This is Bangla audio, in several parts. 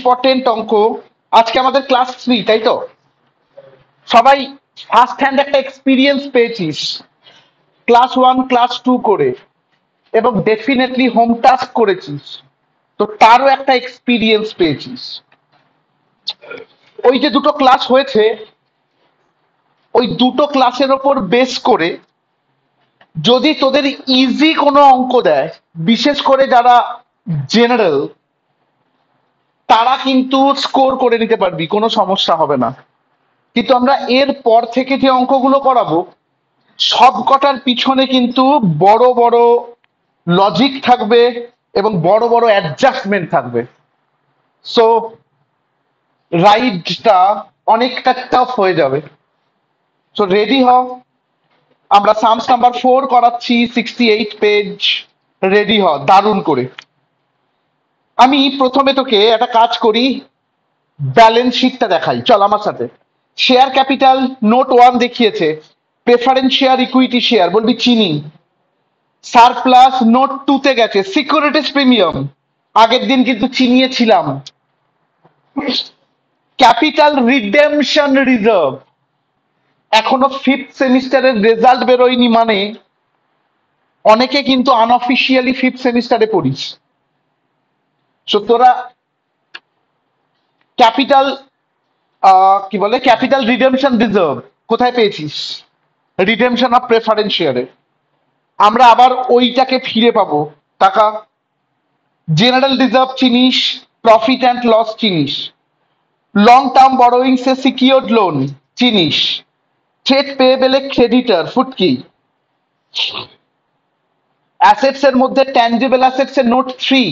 ইম্পর্টেন্ট অঙ্ক। আজকে আমাদের ক্লাস 3, তাই তো? সবাই ফার্স্ট হ্যান্ড একটা এক্সপিরিয়েন্স পেয়েছিস ক্লাস 1 ক্লাস 2 করে, এবং ডেফিনেটলি হোম টাস্ক করেছিস, তো তারও একটা এক্সপিরিয়েন্স পেয়েছিস। ওই যে দুটো ক্লাস হয়েছে, ওই দুটো ক্লাসের ওপর বেস করে যদি তোদের ইজি কোনো অঙ্ক দেয়, বিশেষ করে যারা জেনারেল, তারা কিন্তু স্কোর করে নিতে পারবি, কোনো সমস্যা হবে না। কিন্তু আমরা এর পর থেকে যে অঙ্কগুলো করাবো, সব কটার পিছনে কিন্তু বড় বড় লজিক থাকবে এবং বড় বড় অ্যাডজাস্টমেন্ট থাকবে। সো রাইডটা অনেকটা টাফ হয়ে যাবে। সো রেডি হও। আমরা সামস নাম্বার 4 করাচ্ছি, 68 পেজ। রেডি হ দারুণ করে। আমি প্রথমে তোকে একটা কাজ করি, ব্যালেন্স শিটটা দেখাই, চল আমার সাথে। শেয়ার ক্যাপিটাল নোট 1 দেখিয়েছে, প্রেফারেন্স শেয়ার, ইকুইটি শেয়ার, বলবি চিনি। সারপ্লাস নোট 2 তে গেছে, সিকিউরিটিজ প্রিমিয়াম, আগের দিন কিন্তু চিনিয়েছিলাম। ক্যাপিটাল রিডেমশন রিজার্ভ, এখনো 5th সেমিস্টারের রেজাল্ট বেরোয়নি, মানে অনেকে কিন্তু আনঅফিসিয়ালি 5th সেমিস্টারে পড়িস। সো তোরা ক্যাপিটাল কি বলে, ক্যাপিটাল রিডেমশন রিজার্ভ কোথায় পেয়েছিস? রিডেমশন অফ প্রেফারেন্স শেয়ারে। আমরা আবার ওইটাকে ফিরে পাবো টাকা। জেনারেল রিজার্ভ চিনিস, প্রফিট অ্যান্ড লস চিনিস, লং টার্ম বরোয়িংস এ সিকিউরড লোন চিনিস, ট্রেড পেয়েবেলে ক্রেডিটর ফুটকি। অ্যাসেটস এর মধ্যে ট্যানজিবল অ্যাসেটস এর note 3,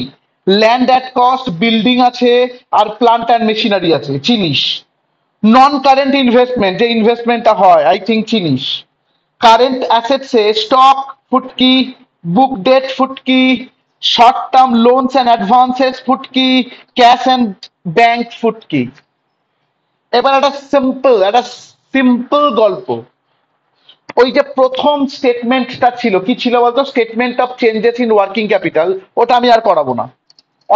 land at cost, building আছে আর প্লান্ট অ্যান্ড মেশিনারি আছে চিনিস। নন কারেন্ট ইনভেস্টমেন্ট, যে ইনভেস্টমেন্টটা হয়, আই থিঙ্ক চিনিস। কারেন্ট অ্যাসেটস এ স্টক ফুটকি, বুক ডেট ফুটকি, short term loans and advances ফুটকি, ক্যাশ অ্যান্ড ব্যাংক ফুটকি। এবার একটা সিম্পল গল্প। ওই যে প্রথম স্টেটমেন্টটা ছিল, কি ছিল বলতো? Statement of changes in working capital. ওটা আমি আর করাবো না,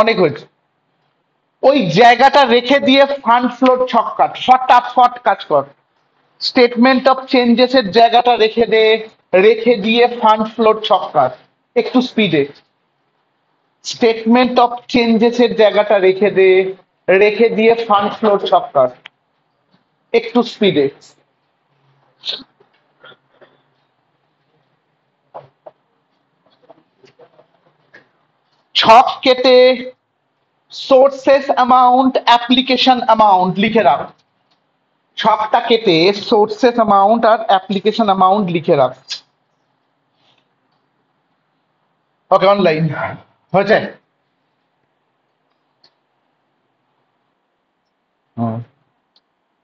অনেক হয়েছে। ওই জায়গাটা রেখে দিয়ে ফান্ড ফ্লোর ছক্কাট, ফটাফট কাজ কর। স্টেটমেন্ট অফ চেঞ্জেস এর জায়গাটা রেখে দিয়ে ফান্ড ফ্লোর ছক্কাট, একটু স্পিডে। স্টেটমেন্ট অফ চেঞ্জেস এর জায়গাটা রেখে দিয়ে ফান্ড ফ্লোর ছক্কাট, একটু স্পিডে। ছক কেটে সোর্সেস অ্যামাউন্ট, অ্যাপ্লিকেশন অ্যামাউন্ট লিখে রাখ। ছকটা কেটে সোর্সেস অ্যামাউন্ট আর অ্যাপ্লিকেশন অ্যামাউন্ট লিখে রাখ। ওকে, অনলাইন হয়েছে?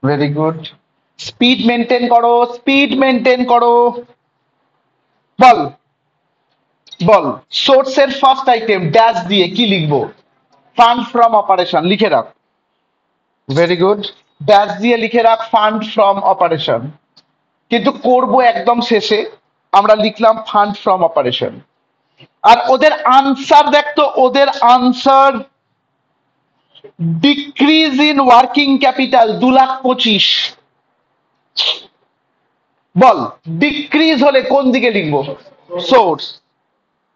Very good. স্পিড মেনটেন করো, স্পিড মেনটেন করো। বল বল, সোর্সের ফার্স্ট আইটেম ড্যাশ দিয়ে কি লিখবো? ফান্ড ফ্রম অপারেশন লিখে রাখ। ভেরি গুড, ড্যাশ দিয়ে লিখে রাখ ফান্ড ফ্রম অপারেশন। কিন্তু করব একদম শেষে, আমরা লিখলাম ফান্ড ফ্রম অপারেশন। আর ওদের আনসার দেখতো, ওদের answer decrease in working capital 2,25,000। বল, ডিক্রিজ হলে কোন দিকে লিখবো? Source,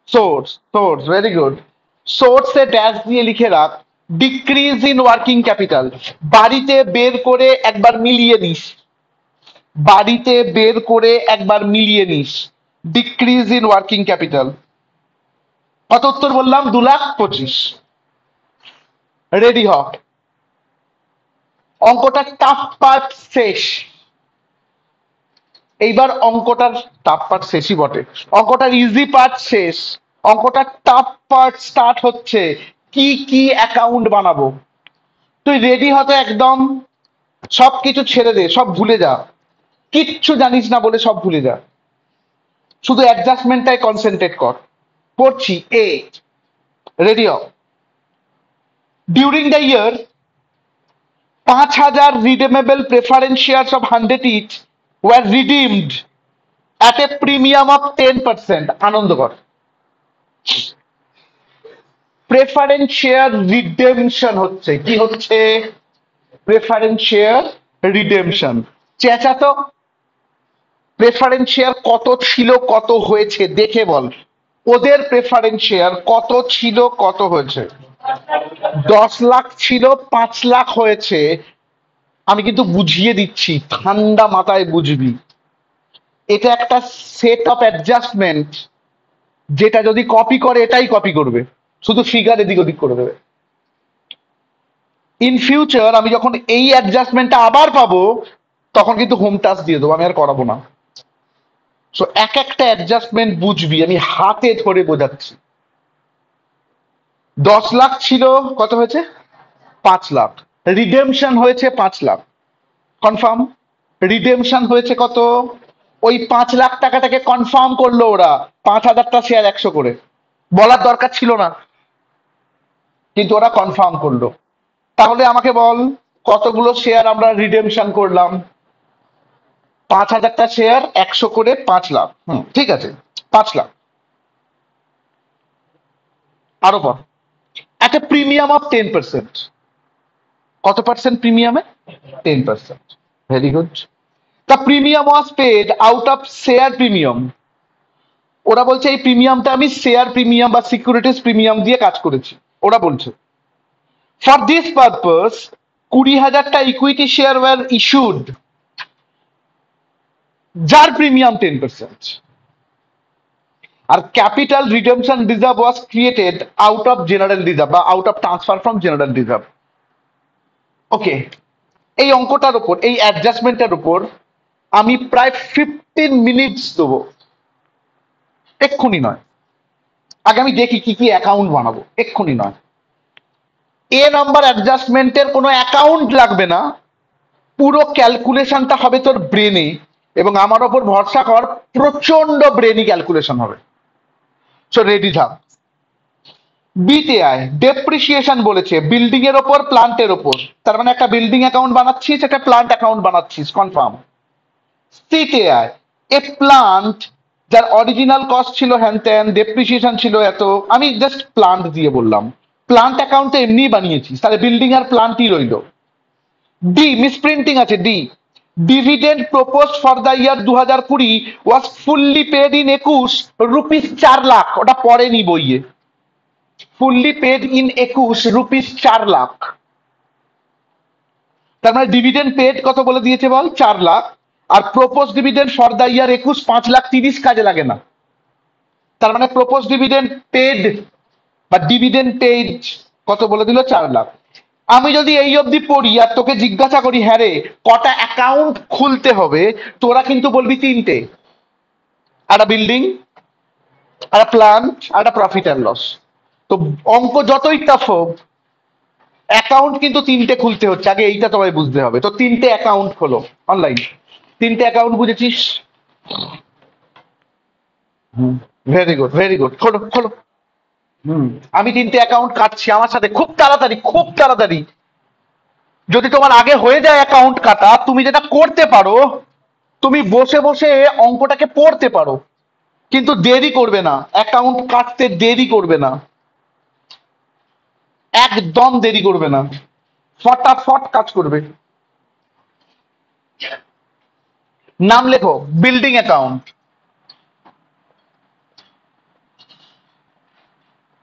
source, very good. সোর্সে ড্যাশ দিয়ে লিখে রাখ ডিক্রিজ ইন ওয়ার্কিং ক্যাপিটাল। বাড়িতে বের করে একবার মিলিয়ে নিস, বাড়িতে বের করে একবার মিলিয়ে নিস ডিক্রিজ ইন ওয়ার্কিং ক্যাপিটাল। কত উত্তর বললাম? 2,25,000। রেডি হ, অঙ্কটা টাফ পার্ট শেষ। এইবার অঙ্কটার টাফ পার্ট শেষই বটে, অঙ্কটার ইজি পার্ট শেষ, অঙ্কটার টাফ পার্ট স্টার্ট হচ্ছে। কি কি অ্যাকাউন্ট বানাবো? তুই রেডি হতে একদম, সবকিছু ছেড়ে দে, সব ভুলে যা, কিচ্ছু জানিস না বলে সব ভুলে যা, শুধু অ্যাডজাস্টমেন্টটাই কনসেন্ট্রেট কর। পড়ছি এ, রেডি হ। During the year 5,000 redeemable preference shares of 100 each were redeemed at a premium of 10%. আনন্দ কর। প্রেফারেন্স শেয়ার রিডেমশন হচ্ছে। কি হচ্ছে? Preference share redemption. চেঁচা তো। প্রেফারেন্স শেয়ার কত ছিল কত হয়েছে দেখে বল। ওদের প্রেফারেন্স শেয়ার কত ছিল কত হয়েছে? 10 লাখ ছিল, 5 লাখ হয়েছে। আমি কিন্তু বুঝিয়ে দিচ্ছি, ঠান্ডা মাথায় বুঝবি। এটা একটা সেট অফ অ্যাডজাস্টমেন্ট, যেটা যদি কপি করে এটাই কপি করবে, শুধু ফিগার এদিক ওদিক করে দেবে। ইন ফিউচার আমি যখন এই অ্যাডজাস্টমেন্টটা আবার পাবো, তখন কিন্তু হোম টাস্ক দিয়ে দেবো, আমি আর করাবো না। সো এক একটা অ্যাডজাস্টমেন্ট বুঝবি, আমি হাতে ধরে বোঝাচ্ছি। 10 লাখ ছিল, কত হয়েছে? 5 লাখ। রিডেমশন হয়েছে 5 লাখ, কনফার্ম। রিডেমশন হয়েছে কত? ওই 5 লাখ টাকাটাকে কনফার্ম করলো ওরা 5,000টা শেয়ার 100 করে। বলার দরকার ছিল না, কিন্তু ওরা কনফার্ম করলো। তাহলে আমাকে বল, কতগুলো শেয়ার আমরা রিডেমশন করলাম? 5,000টা শেয়ার 100 করে 5 লাখ। ঠিক আছে, 5 লাখ। আরো পর, একটা প্রিমিয়াম অফ 10%। কত পার্সেন্ট প্রিমিয়ামে? 10%। Very good. The premium was paid out of share premium. ওরা বলছে এই প্রিমিয়ামটা আমি শেয়ার প্রিমিয়াম বা সিকিউরিটিজ প্রিমিয়াম দিয়ে কাজ করেছি। ওরা বলছে ফর দিস পারপাস 20,000টা ইকুইটি শেয়ার ওয়ার ইস্যুড, যার প্রিমিয়াম 10%। আর capital redemption reserve was created out of general reserve বা out of transfer from general reserve. Okay, এই অঙ্কটার উপর, এই অ্যাডজাস্টমেন্টের উপর আমি প্রায় 15 মিনিটস দেবো, এক্ষুনি নয়। আগে আমি দেখি কি কি অ্যাকাউন্ট বানাবো, এক্ষুনি নয়। এ নাম্বার অ্যাডজাস্টমেন্টের কোনো অ্যাকাউন্ট লাগবে না, পুরো ক্যালকুলেশনটা হবে তোর ব্রেনে, এবং আমার ওপর ভরসা কর, প্রচন্ড ব্রেনি ক্যালকুলেশন হবে। সো রেডি থাক। বিতে আয়, ডেপ্রিসিয়েশন বলেছে বিল্ডিং এর ওপর, প্লান্টের ওপর। তার মানে একটা বিল্ডিং অ্যাকাউন্ট বানাচ্ছিস, একটা প্লান্ট অ্যাকাউন্ট বানাচ্ছিস, কনফার্ম। সিতে আয়, এ প্লান্ট যার অরিজিনাল কস্ট ছিল হ্যান ত্যান, ডেপ্রিসিয়েশন ছিল এত, আমি জাস্ট প্লান্ট দিয়ে বললাম। প্লান্ট অ্যাকাউন্টে এমনি বানিয়েছিস, তাহলে বিল্ডিং আর প্লান্টই রইল। ডি, মিসপ্রিন্টিং আছে, D. Dividend propose for the year 2020 was fully paid in 21 rupees 4 lakh. ওটা পড়েনি বইয়ে। Fully paid in 21 rupees 4 lakh. তার মানে ডিভিডেন্ড পেড কত বলে দিয়েছে বল? 4 লাখ। আর propose dividend for the year 21 5,30,000 কাজে লাগে না। তার মানে প্রপোজ ডিভিডেন্ড পেড বা ডিভিডেন্ড পেড কত বলে দিল? 4 লাখ। আমি যদি এই অবধি পড়ি আর তোকে জিজ্ঞাসা করি, হ্যাঁ রে কটা অ্যাকাউন্ট খুলতে হবে, তোরা কিন্তু বলবি 3টে। একটা বিল্ডিং, একটা প্লান্ট, একটা প্রফিট অ্যান্ড লস। তো অঙ্ক যতই টাফ হোক, অ্যাকাউন্ট কিন্তু 3টে খুলতে হচ্ছে। আগে এইটা তোমায় বুঝতে হবে। তো 3টে অ্যাকাউন্ট খোলো অনলাইন। 3টে অ্যাকাউন্ট বুঝেছিস? ভেরি গুড, ভেরি গুড, খোলো খোলো। আমি 3টে অ্যাকাউন্ট কাটছি আমার সাথে, খুব তাড়াতাড়ি, খুব তাড়াতাড়ি। যদি তোমার আগে হয়ে যায় অ্যাকাউন্ট কাটা, তুমি যেটা করতে পারো, তুমি বসে বসে অঙ্কটাকে পড়তে পারো, কিন্তু দেরি করবে না। অ্যাকাউন্ট কাটতে দেরি করবে না, একদম দেরি করবে না, ফটাফট কাজ করবে। নাম লেখো, বিল্ডিং অ্যাকাউন্ট।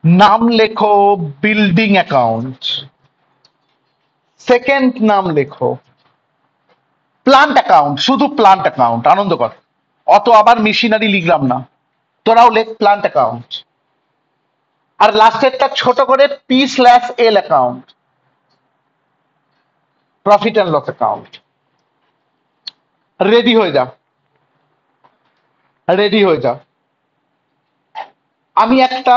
নাম লেখো বিল্ডিং অ্যাকাউন্ট। সেকেন্ড নাম লেখো প্লান্ট অ্যাকাউন্ট, শুধু প্লান্ট অ্যাকাউন্ট, আনন্দ কর। অত আবার মেশিনারি লিখলাম না, তোরাও লেখ প্লান্ট অ্যাকাউন্ট। আর লাস্টেরটা ছোট করে P/L account, profit and loss account. Ready হয়ে যা, রেডি হয়ে যা। আমি একটা,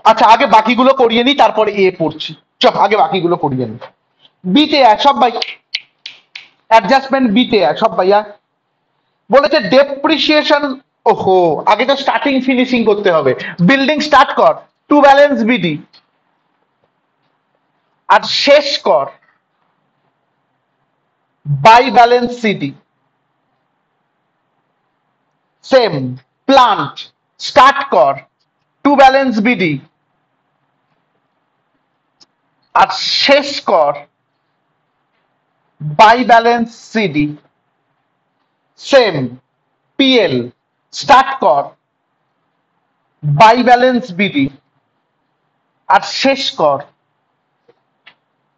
আচ্ছা আগে বাকিগুলো করিয়ে নি, তারপরে এ পড়ছি। চল আগে বাকিগুলো করিয়ে নি। বিতে আয় সব ভাই, অ্যাডজাস্টমেন্ট বিতে আয় সব ভাইয়া। বলেছে ডেপ্রিসিয়েশন, ওহো আগে তো স্টার্টিং ফিনিশিং করতে হবে। বিল্ডিং স্টার্ট কর, টু ব্যালেন্স বিডি, আর শেষ কর by balance CD. Same plant, start কর টু ব্যালেন্স বিডি, আর শেষ কর by balance CD, same PL start কর বাই ব্যালেন্স বিডি, আর শেষ কর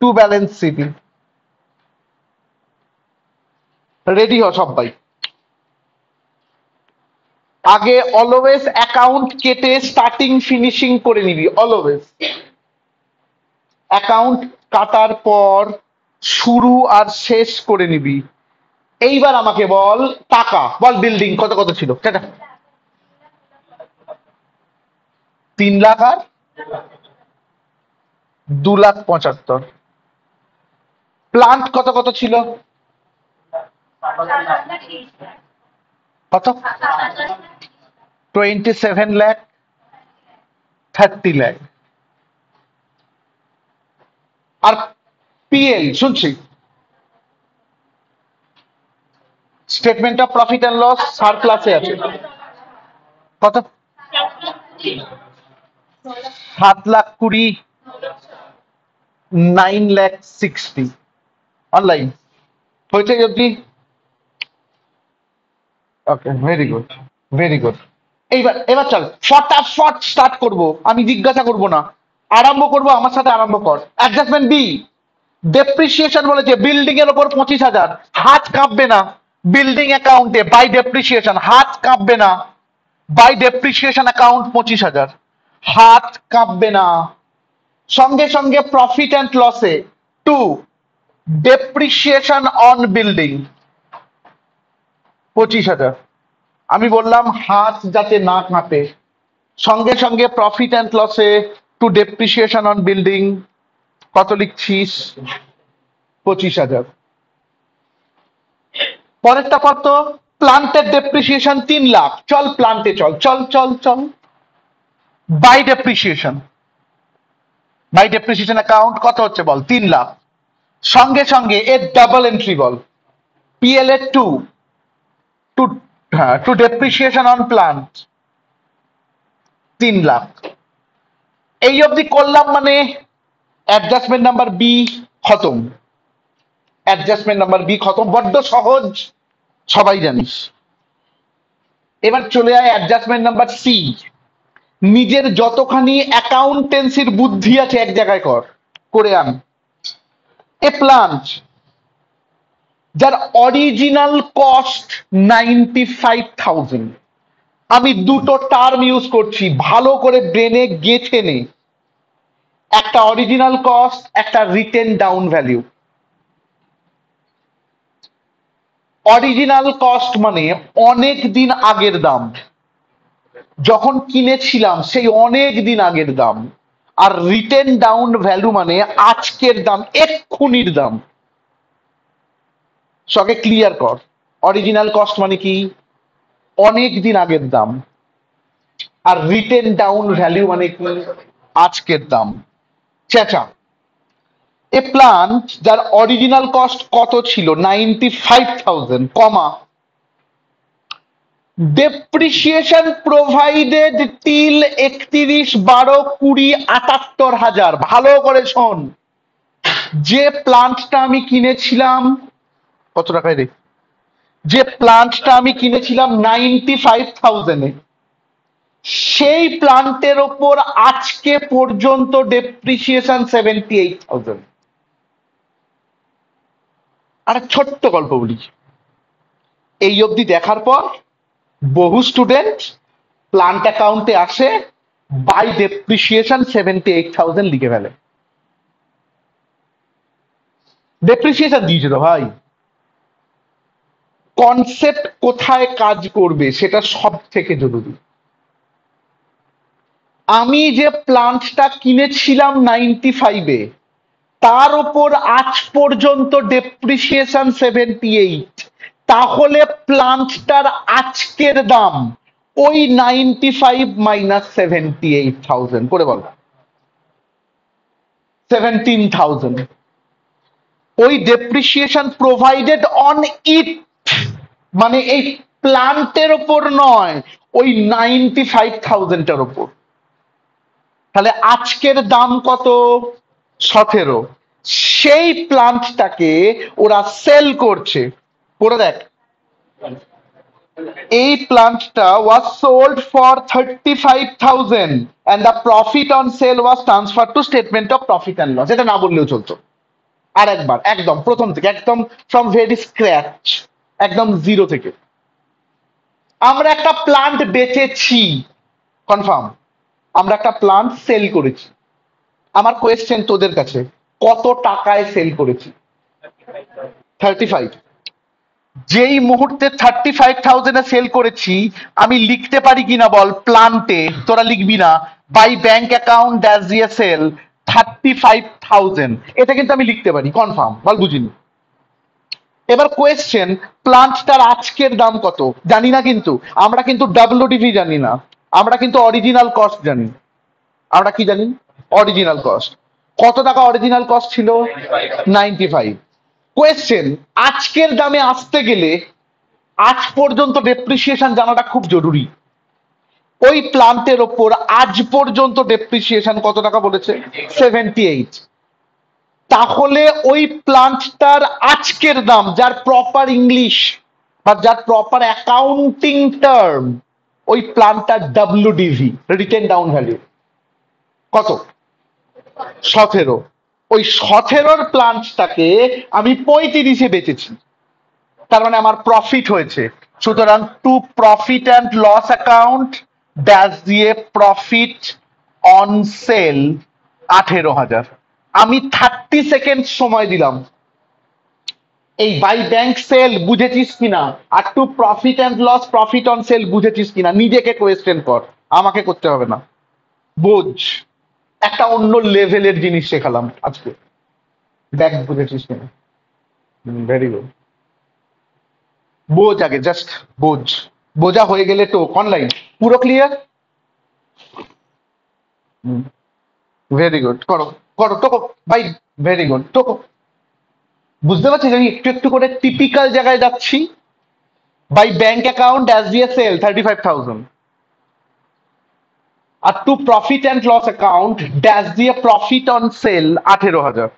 টু ব্যালেন্স সিডি। রেডি হ সবাই। আগে অলওয়েজ অ্যাকাউন্ট কেটে স্টার্টিং ফিনিশিং করে নিবি, অলওয়েজ অ্যাকাউন্ট কাটার পর শুরু আর শেষ করে নিবি। এইবার আমাকে বল টাকা, বল বিল্ডিং কত কত ছিল সেটা। 3 লাখ আর 2,75,000। প্লান্ট কত কত ছিল? কত? 27 লাখ, 30 লাখ। আর পিএল শুনছি, statement of profit and loss সারপ্লাসে আছে। কত? 7,20,00,000, 9,60,000 অনলাইন হয়েছে অব্দি। Okay, very good, very good. এইবার এবার চল ফটাফট স্টার্ট করব, আমি জিজ্ঞাসা করব না, আরম্ভ করব। আমার সাথে আরম্ভ কর। অ্যাডজাস্টমেন্ট বি, ডেপ্রিসিয়েশন বলেছে বিল্ডিং এর উপর 25,000, হাত কাঁপবে না। বিল্ডিং অ্যাকাউন্টে বাই ডেপ্রিসিয়েশন, হাত কাঁপবে না। বাই ডেপ্রিসিয়েশন অ্যাকাউন্ট 25,000, হাত কাঁপবে না। সঙ্গে সঙ্গে প্রফিট অ্যান্ড লসে টু ডেপ্রিসিয়েশন অন বিল্ডিং 25,000। আমি বললাম হাত যাতে না কাঁপে। সঙ্গে সঙ্গে প্রফিট অ্যান্ড লসে টু ডেপ্রিসিয়েশন অন বিল্ডিং কত লিখছিস? 25,000। পরেরটা কত? প্লান্টের ডেপ্রিসিয়েশন 3 লাখ। চল প্লান্টে চল, চল চল চল। By depreciation, by depreciation account কত হচ্ছে বল? 3 লাখ। সঙ্গে সঙ্গে এর ডাবল এন্ট্রি বল, পিএল এর টু টু হ্যাঁ to depreciation on plant 3 lakh. এই অবধি করলাম মানে অ্যাডজাস্টমেন্ট নাম্বার বি খতম। অ্যাডজাস্টমেন্ট নাম্বার বি খতম, বড্ড সহজ, সবাই জানিস। এবার চলে আয় অ্যাডজাস্টমেন্ট নাম্বার সি। নিজের যতখানি অ্যাকাউন্টেন্সির বুদ্ধি আছে এক জায়গায় কর, করে আন। এ প্লান্ট যার অরিজিনাল কস্ট 95,000, আমি দুটো টার্ম ইউজ করছি, ভালো করে ব্রেনে গেঁথে নে। একটা অরিজিনাল কস্ট, একটা written down value. Original cost মানে অনেক দিন আগের দাম, যখন কিনেছিলাম সেই অনেক দিন আগের দাম। আর রিটেন ডাউন ভ্যালু মানে আজকের দাম, এক্ষুনির দাম। সঙ্গে ক্লিয়ার কর, অরিজিনাল কস্ট মানে কি? অনেক দিন আগের দাম। আর রিটেন ডাউন ভ্যালু মানে কি? আজকের দাম। চেঁচা। এ প্লান্ট যার অরিজিনাল কস্ট কত ছিল? 95,000, কমা ডেপ্রিসিয়েশন প্রোভাইডেড টিল 31/12/20, 78,000। ভালো করে শোন, যে প্লান্টটা আমি কিনেছিলাম কত টাকায় রে? যে প্লান্টটা আমি কিনেছিলাম 95,000 এ, সেই প্লান্টের ওপর আজকে পর্যন্ত ডেপ্রিসিয়েশন 78,000। আর ছোট্ট গল্প বলি, এই অবধি দেখার পর বহু স্টুডেন্ট প্লান্ট অ্যাকাউন্টে আসে বাই ডেপ্রিসিয়েশন 78,000 লিখে ফেলে। ডেপ্রিসিয়েশন দিয়েছে তো ভাই, কনসেপ্ট কোথায় কাজ করবে সেটা সব থেকে জরুরি। আমি যে প্লান্টটা কিনেছিলাম 95-এ, তার ওপর আজ পর্যন্ত ডেপ্রিসিয়েশন 78, তাহলে প্লান্টটার আজকের দাম ওই 95 মাইনাস 78,000 করে বল, 17,000। ওই ডেপ্রিসিয়েশন প্রোভাইডেড অন ইট মানে এই প্লান্টের ওপর নয়, ওই 95,000-টার ওপর। তাহলে আজকের দাম কত? 17, সেই প্লান্টটাকে ওরা সেল করছে। পড়ে দেখ, এই প্লান্টটা was sold for 35,000 and the profit on sale was transfer to statement of profit and loss. এটা না বললেও চলতো। আর একবার একদম প্রথম থেকে, একদম ফ্রম ভেরি স্ক্র্যাচ, একদম জিরো থেকে। আমরা একটা প্লান্ট বেচেছি, কনফার্ম। আমরা একটা প্লান্ট সেল করেছি। আমার কোয়েশ্চেন তোদের কাছে, কত টাকায় সেল করেছি? 35। যেই মুহূর্তে 35,000-এ সেল করেছি, আমি লিখতে পারি কিনা বল প্লান্টে? তোরা লিখবি না, বাই ব্যাংক অ্যাকাউন্ট ড্যাশ দিয়ে সেল 35,000, এটা কিন্তু আমি লিখতে পারি, কনফার্ম। বল বুঝিনি। এবার কোয়েশ্চেন, প্লান্টটার আজকের দাম কত? জানি না, কিন্তু আমরা কিন্তু ডাব্লিউডিভি জানি না, আমরা কিন্তু অরিজিনাল কস্ট জানি। আমরা কি জানি? Original cost. কত টাকা অরিজিনাল কস্ট ছিল? 95। কোয়েশ্চেন, আজকের দামে আসতে গেলে আজ পর্যন্ত ডেপ্রিসিয়েশন জানাটা খুব জরুরি। ওই প্লান্টের ওপর আজ পর্যন্ত ডেপ্রিসিয়েশন কত টাকা বলেছে? 78। তাহলে ওই প্লান্টটার আজকের দাম, যার প্রপার ইংলিশ বা যার প্রপার অ্যাকাউন্টিং টার্ম, ওই প্লান্টটার ডাব্লিউডিভি, রিটেন ডাউন ভ্যালু, কত? 17। ওই 17-র প্লান্টটাকে আমি 35-এ বেচেছি, তার মানে আমার প্রফিট হয়েছে। সুতরাং to profit and loss account dash দিয়ে প্রফিট অন সেল 18,000। আমি 30 সেকেন্ড সময় দিলাম। এই বাই ব্যাংক সেল বুঝেছিস কিনা, আর to profit and loss profit on sale বুঝেছিস কিনা, নিজেকে কোয়েশ্চেন কর, আমাকে করতে হবে না। বোঝ, একটা অন্য লেভেলের জিনিস শেখালাম আজকে। দেখ বুঝেছিস কিনা। Very good. বোঝ আগে, জাস্ট বোঝ। বোঝা হয়ে গেলে তো অনলাইন পুরো ক্লিয়ার। ভেরি গুড, করো করো টোকো ভাই, ভেরি গুড টোকো। বুঝতে পারছিস আমি একটু একটু করে টিপিক্যাল জায়গায় যাচ্ছি। বাই ব্যাংক অ্যাকাউন্ট অ্যাজ দিয়ে সেল 35,000, আর to profit and loss account dash দিয়ে প্রফিট অন সেল 18,000।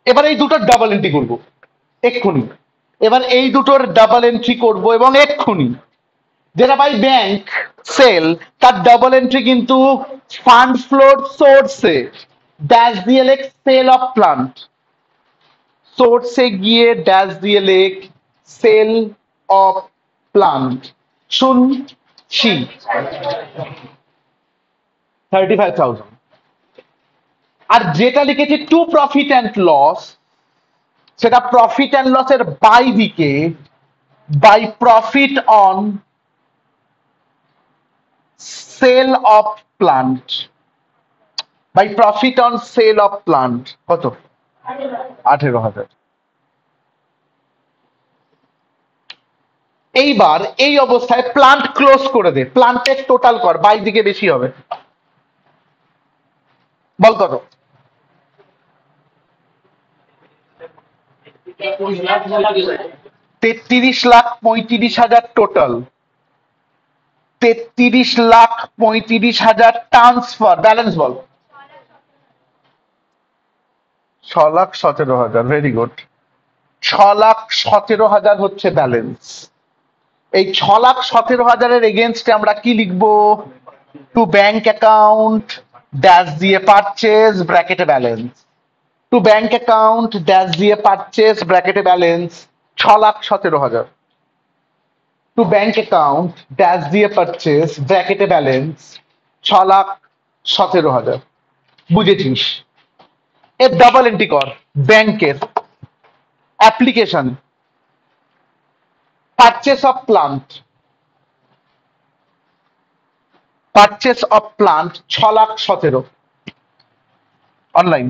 এবার এই দুটোর ডাবল এন্ট্রি করবো এক্ষুনি। এবার এই দুটোর ডাবল এন্ট্রি করব এবং এক্ষুনি। যেটা বাই ব্যাংক সেল, তার ডাবল এন্ট্রি কিন্তু ফান্ড ফ্লোর সোর্সে ড্যাশ দিয়ে লেখ সেল অফ প্লান্ট, সোর্সে গিয়ে ড্যাশ দিয়ে লেখ সেল অফ প্লান্ট, শুনছি 35,000। আর যেটা লিখেছি টু প্রফিট অ্যান্ড লস, সেটা প্রফিট অ্যান্ড লসের বাই দিকে by profit on sale of plant, by profit on sale of plant কত? 18,000। এইবার এই অবস্থায় প্লান্ট ক্লোজ করে দে, প্লান্টের টোটাল কর, বাই দিকে বেশি হবে। বল কত? 33,35,000 টোটাল। 33,35,000 ট্রান্সফার, ব্যালেন্স বল। 6,17,000। Very good. 6,17,000 হচ্ছে ব্যালেন্স। এই 6,17,000-এর এগেনস্টে আমরা কি লিখবো? টু ব্যাংক অ্যাকাউন্ট ড্যাশ দিয়ে পারচেজ ব্র্যাকেটে balance, to bank account dash দিয়ে পারচেজ ব্র্যাকেটে balance 6,17,000, to bank account dash দিয়ে পারচেজ ব্র্যাকেটে ব্যালেন্স 6,17,000। বুঝেছিস? এর ডাবল এন্ট্রি কর ব্যাংকের application purchase of plant, purchase of plant 6,17,000 online.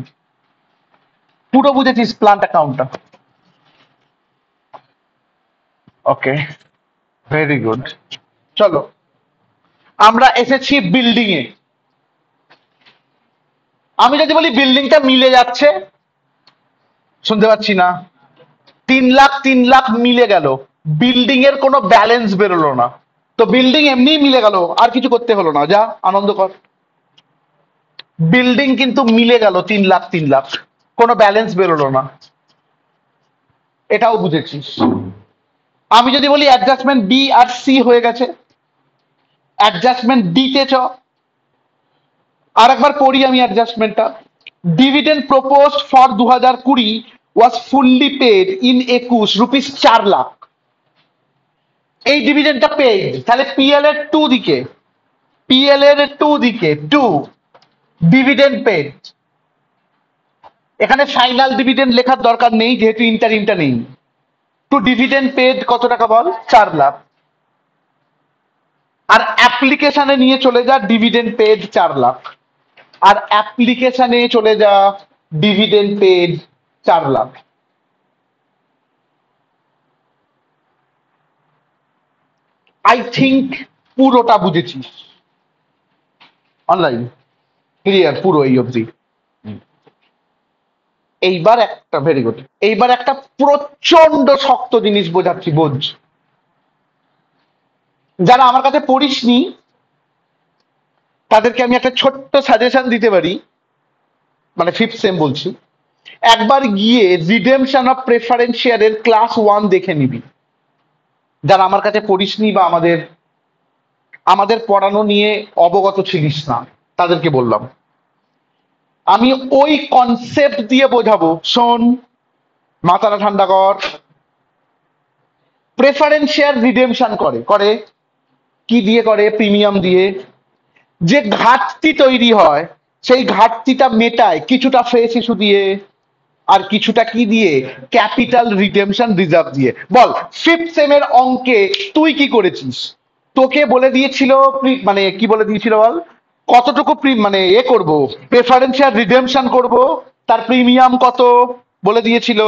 পুরো বুঝেছিস প্লান্ট অ্যাকাউন্টটা? Okay, very good. চলো আমরা এসেছি বিল্ডিং এ। আমি যদি বলি বিল্ডিংটা মিলে যাচ্ছে, শুনতে পাচ্ছি না। 3,00,000 3,00,000 মিলে গেল, বিল্ডিং এর কোনো ব্যালেন্স বেরোলো না, তো বিল্ডিং এমনিই মিলে গেল, আর কিছু করতে হলো না, যা আনন্দ কর। বিল্ডিং কিন্তু মিলে গেল 3 লাখ 3 লাখ, কোনো ব্যালেন্স বেরোলো না, এটাও বুঝেছিস। আমি যদি বলি অ্যাডজাস্টমেন্ট বি আর সি হয়ে গেছে, অ্যাডজাস্টমেন্ট ডি তে চ। আর একবার পড়ি আমি অ্যাডজাস্টমেন্টটা। Dividend proposed for 2020 was fully paid in 21 rupees 4 lakh. এই ডিভিডেন্ডটা পেড, তাহলে পিএল এর টু দিকে, পিএল এর টু দিকে টু ডিভিডেন্ড পেড। এখানে ফাইনাল ডিভিডেন্ড লেখার দরকার নেই যেহেতু ইন্টার নেই। টু ডিভিডেন্ড পেড কত টাকা বল? 4 লাখ। আর অ্যাপ্লিকেশনে নিয়ে চলে যা ডিভিডেন্ড পেড 4 লাখ, আর অ্যাপ্লিকেশনে চলে যা dividend paid 4 lakh. I think পুরোটা বুঝেছিস। অনলাইন ক্লিয়ার পুরো এই অবধি। এইবার একটা ভেরি গুড, এইবার একটা প্রচন্ড শক্ত জিনিস বোঝাচ্ছি, বোঝ। যারা আমার কাছে পড়িসনি তাদেরকে আমি একটা ছোট্ট সাজেশন দিতে পারি, মানে ফিফথ সেম বলছি, একবার গিয়ে রিডেমশন অফ প্রেফারেন্স শেয়ারের ক্লাস 1 দেখে নিবি। যারা আমার কাছে পড়িসনি বা আমাদের পড়ানো নিয়ে অবগত ছিলিস না তাদেরকে বললাম, আমি ওই কনসেপ্ট দিয়ে বোঝাবো। শোন, মাথাটা ঠান্ডা কর। প্রেফারেন্স শেয়ার রিডেমশন করে কি দিয়ে? করে প্রিমিয়াম দিয়ে। যে ঘাটতি তৈরি হয় সেই ঘাটতিটা মেটায় কিছুটা ফ্রেশ ইস্যু দিয়ে, আর কিছুটা কি দিয়ে? ক্যাপিটাল রিডেমশন রিজার্ভ দিয়ে। বল ফিফথ সেমের অঙ্কে তুই কি করেছিস? তোকে বলে দিয়েছিল মানে কি বলে দিয়েছিল বল, কতটুকু মানে করব, প্রেফারেন্স শেয়ার রিডেমশন করব, তার প্রিমিয়াম কত বলে দিয়েছিল।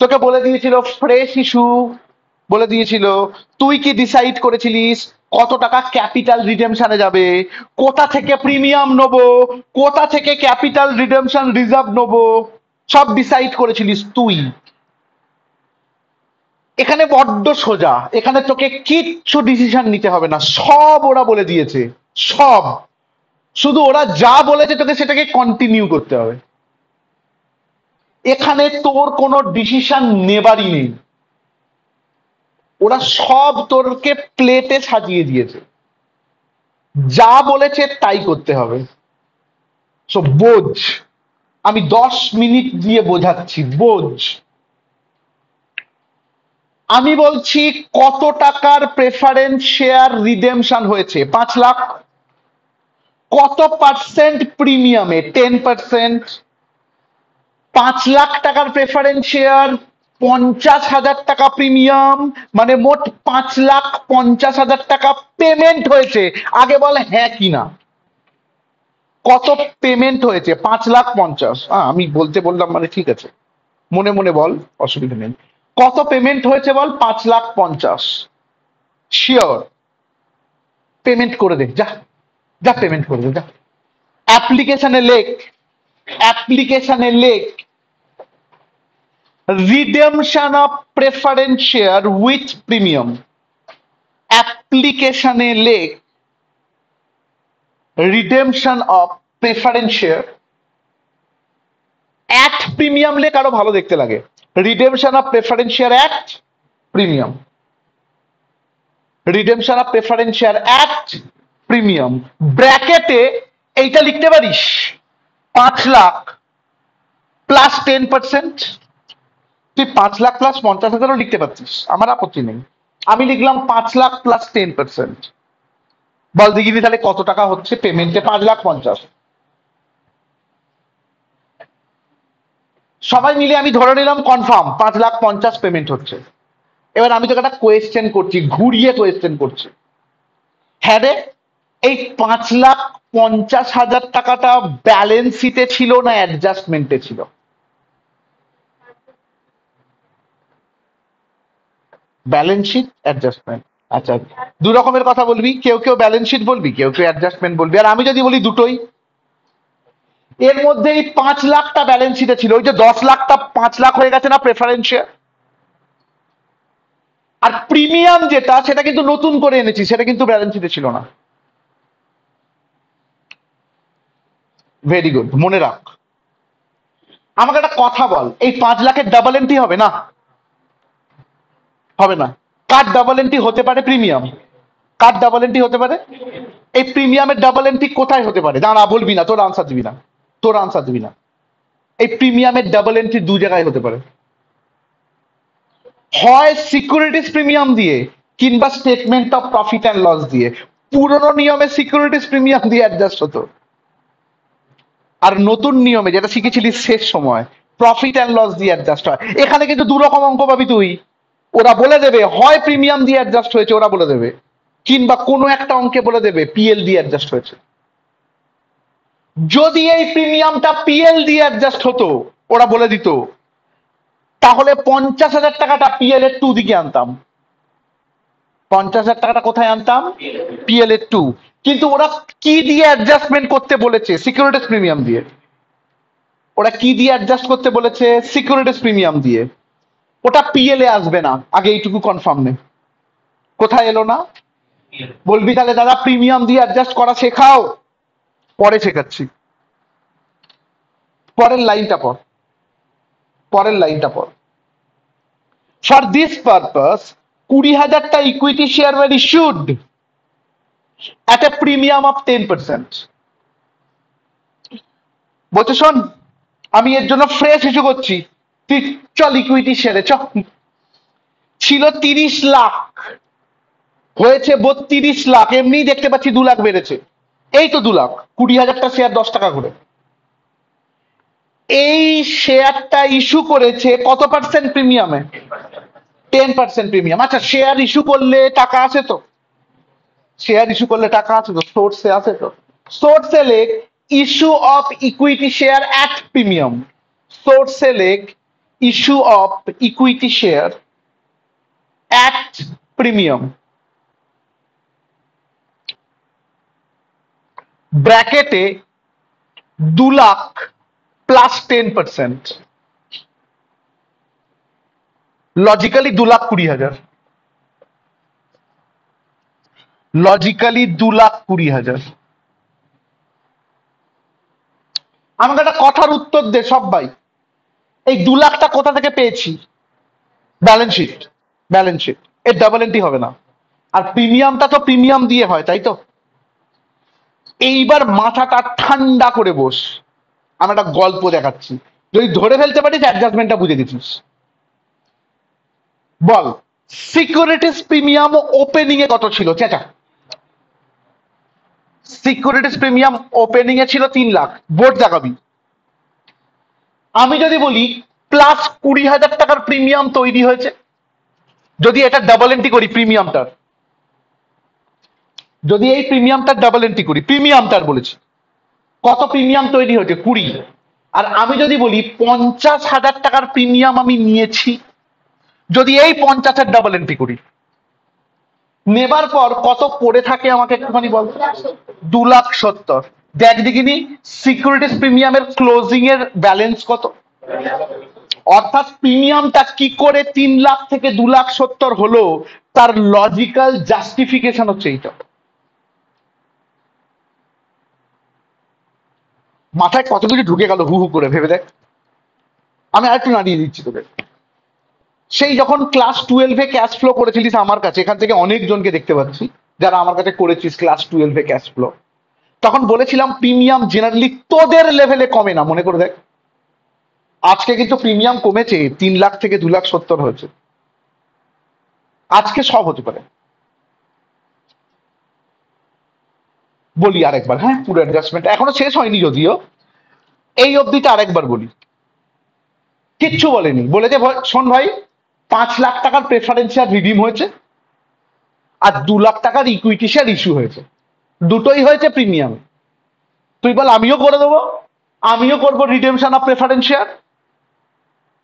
তোকে বলে দিয়েছিল ফ্রেশ ইস্যু বলে দিয়েছিল। তুই কি ডিসাইড করেছিলিস কত টাকা ক্যাপিটাল রিডেমশনে যাবে, কোথা থেকে প্রিমিয়াম নেবো, কোথা থেকে ক্যাপিটাল রিডেমশন রিজার্ভ নেবো, সব ডিসাইড করেছিলিস তুই। এখানে বড্ড সোজা, এখানে তোকে কিচ্ছু ডিসিশন নিতে হবে না, সব ওরা বলে দিয়েছে, সব। শুধু ওরা যা বলেছে তোকে সেটাকে কন্টিনিউ করতে হবে। এখানে তোর কোনো ডিসিশন নেবারই নেই, ওরা সব তোরকে প্লেটে সাজিয়ে দিয়েছে, যা বলেছে তাই করতে হবে। সো বোঝ, আমি 10 মিনিট দিয়ে বোঝাচ্ছি, বোঝ। আমি বলছি কত টাকার প্রেফারেন্স শেয়ার রিডেমশন হয়েছে? 5 লাখ। কত পার্সেন্ট প্রিমিয়ামে? 10%। 5 লাখ টাকার প্রেফারেন্স শেয়ার, 50,000 টাকা প্রিমিয়াম, মানে মোট 5,50,000 টাকা পেমেন্ট হয়েছে। আগে বল হ্যাঁ কি না, কত পেমেন্ট হয়েছে? 5,50,000। আমি বলতে বললাম মানে ঠিক আছে, মনে মনে বল, অসুবিধা নেই। কত পেমেন্ট হয়েছে বল? 5,50,000। শিওর? পেমেন্ট করে দে, যা যা পেমেন্ট করে দে, যা। অ্যাপ্লিকেশনে লেখ, অ্যাপ্লিকেশনে লেখ redemption of preference share with premium. অ্যাপ্লিকেশনে লেখ redemption of preference share at premium লেখ, আরো ভালো দেখতে লাগে। Redemption of preference share at premium, redemption of preference share at premium. ব্র্যাকেটে এইটা লিখতে পারিস, 5 লাখ প্লাস 10%। তুই 5 লাখ প্লাস 50,000ও লিখতে পারছিস, আমার আপত্তি নেই। আমি লিখলাম 5 লাখ প্লাস 10%। বল দিগিনি তাহলে কত টাকা হচ্ছে পেমেন্টে? 5,50,000। সবাই মিলে আমি ধরে নিলাম কনফার্ম 5,50,000 পেমেন্ট হচ্ছে। এবার আমি তোকে একটা কোয়েশ্চেন করছি, ঘুরিয়ে কোয়েশ্চেন করছি। হ্যাঁ রে, এই 5,50,000 টাকাটা ব্যালেন্স শিটে ছিল না অ্যাডজাস্টমেন্টে ছিল? Balance sheet, adjustment. আচ্ছা, দু রকমের কথা বলবি, কেউ কেউ ব্যালেন্স শিট বলবি, কেউ কেউ অ্যাডজাস্টমেন্ট বলবি। আর আমি যদি বলি দুটোই, এর মধ্যে এই 5 লাখটা ব্যালেন্স শিটে ছিল, ওই যে 10 লাখটা 5 লাখ হয়ে গেছে না প্রেফারেন্স শেয়ার। আর প্রিমিয়াম যেটা, সেটা কিন্তু নতুন করে এনেছি, সেটা কিন্তু ব্যালেন্স শিটে ছিল না। ভেরি গুড, মনে রাখ। আমাকে একটা কথা বল, এই 5 লাখের ডাবল এন্ট্রি হবে না? হবে না। কার ডাবল এন্ট্রি হতে পারে? প্রিমিয়াম। কার ডাবল এন্ট্রি হতে পারে? এই প্রিমিয়ামের ডাবল এন্ট্রি কোথায় হতে পারে? দাঁড়া, বলবি না, তোর আনসার দিবি না, তোর আনসার দিবি না। এই প্রিমিয়ামের ডাবল এন্ট্রি 2 জায়গায় হতে পারে, হয় সিকিউরিটিজ প্রিমিয়াম দিয়ে কিংবা statement of profit and loss দিয়ে। পুরনো নিয়মে সিকিউরিটিজ প্রিমিয়াম দিয়ে অ্যাডজাস্ট হতো, আর নতুন নিয়মে যেটা শিখেছিলি শেষ সময় প্রফিট অ্যান্ড লস দিয়ে অ্যাডজাস্ট হয়। এখানে কিন্তু 2 রকম অঙ্ক পাবি তুই। ওরা বলে দেবে হয় প্রিমিয়াম দিয়ে অ্যাডজাস্ট হয়েছে, ওরা বলে দেবে, কিংবা কোনো একটা অঙ্কে বলে দেবে পিএল দিয়ে অ্যাডজাস্ট হয়েছে। যদি এই প্রিমিয়ামটা পিএল দিয়ে অ্যাডজাস্ট হতো, ওরা বলে দিত, তাহলে 50,000 টাকাটা পিএল এর 2 দিকে আনতাম। 50,000 টাকাটা কোথায় আনতাম? পিএল এর 2। কিন্তু ওরা কি দিয়ে অ্যাডজাস্টমেন্ট করতে বলেছে? সিকিউরিটিজ প্রিমিয়াম দিয়ে। ওরা কি দিয়ে অ্যাডজাস্ট করতে বলেছে? সিকিউরিটিজ প্রিমিয়াম দিয়ে। ওটা পিএল এ আসবে না, আগে এইটুকু কনফার্ম নে। কোথায় এলো না? বলবি তাহলে দাদা প্রিমিয়াম দিয়ে অ্যাডজাস্ট করা শেখাও। পরে শেখাচ্ছি, পরের লাইনটা পর, পরের লাইনটা পর। ফর দিস পারপাস 20,000টা equity share were issued at a premium of 10%। বলছে শোন, আমি এর জন্য ফ্রেশ ইস্যু করছি, তুই চল ইকুইটি শেয়ারে চ। ছিল 30 লাখ, হয়েছে 32 লাখ, এমনি দেখতে পাচ্ছি 2 লাখ বেড়েছে। এই তো 2 লাখ, 20,000টা শেয়ার 10 টাকা করে। এই শেয়ারটা ইস্যু করেছে কত পার্সেন্ট প্রিমিয়ামে? 10% প্রিমিয়াম। আচ্ছা, শেয়ার ইস্যু করলে টাকা আসে তো? শেয়ার ইস্যু করলে টাকা আছে তো? সোর্সে আছে তো? সোর্সে লেখ issue of equity share at premium. সোর্সে লেখ issue of equity share at premium, ব্র্যাকেটে 2 লাখ প্লাস 10%, লজিক্যালি 2,20,000, লজিক্যালি 2,20,000। আমাকে একটা কথার উত্তর দে সব ভাই, এই 2 লাখটা কোথা থেকে পেয়েছি? Balance sheet, balance sheet. এর ডাবল এন্ট্রি হবে না। আর প্রিমিয়ামটা তো প্রিমিয়াম দিয়ে হয়, তাই তো? এইবার মাথাটা ঠান্ডা করে বস, আমি একটা গল্প দেখাচ্ছি, যদি ধরে ফেলতে পারিস অ্যাডজাস্টমেন্টটা বুঝে দিচ্ছিস। বল, সিকিউরিটিজ প্রিমিয়াম ওপেনিং এ কত ছিল? চেঁচা। সিকিউরিটিজ প্রিমিয়াম ওপেনিং এ ছিল 3 লাখ, বোর্ড দেখাবি। আমি যদি বলি প্লাস 20,000 টাকার প্রিমিয়াম তৈরি হয়েছে, যদি এটা ডাবল এন্ট্রি করি প্রিমিয়ামটার, যদি এই প্রিমিয়ামটার ডাবল এন্ট্রি করি, প্রিমিয়ামটার বলেছি, কত প্রিমিয়াম তৈরি হয়েছে? 20। আর আমি যদি বলি 50,000 টাকার প্রিমিয়াম আমি নিয়েছি, যদি এই 50-এর ডাবল এন্ট্রি করি, নেবার পর কত পড়ে থাকে আমাকে একটুখানি বল। 2,70,000। দেখ দেখিনি সিকিউরিটিজ প্রিমিয়ামের ক্লোজিং এর ব্যালেন্স কত? অর্থাৎ প্রিমিয়ামটা কি করে 3 লাখ থেকে 2,70,000 হলো, তার লজিক্যাল জাস্টিফিকেশন হচ্ছে এইটা। মাথায় কত কিছু ঢুকে গেল হু হু করে, ভেবে দেখ। আমি আরেকটু নাড়িয়ে দিচ্ছি তোকে। সেই যখন ক্লাস 12-এ ক্যাশ ফ্লো করেছিলিস আমার কাছে, এখান থেকে অনেকজনকে দেখতে পাচ্ছি যারা আমার কাছে করেছিস ক্লাস 12-এ ক্যাশ ফ্লো, তখন বলেছিলাম প্রিমিয়াম জেনারেলি তোদের লেভেলে কমে না, মনে করে দেখ। আজকে কিন্তু প্রিমিয়াম কমেছে, 3 লাখ থেকে 2,70,000 হয়েছে। আজকে সব হতে পারে। বলি আরেকবার, হ্যাঁ, পুরো অ্যাডজাস্টমেন্ট এখনো শেষ হয়নি যদিও, এই অবধিটা আরেকবার বলি। কিচ্ছু বলেনি, বলেছে শোন ভাই, 5 লাখ টাকার প্রেফারেন্সিয়াল রিডিম হয়েছে আর 2 লাখ টাকার ইকুইটি শেয়ার ইস্যু হয়েছে, দুটোই হয়েছে প্রিমিয়াম। তুই বল আমিও করে দেবো, আমিও করবো redemption of preference share,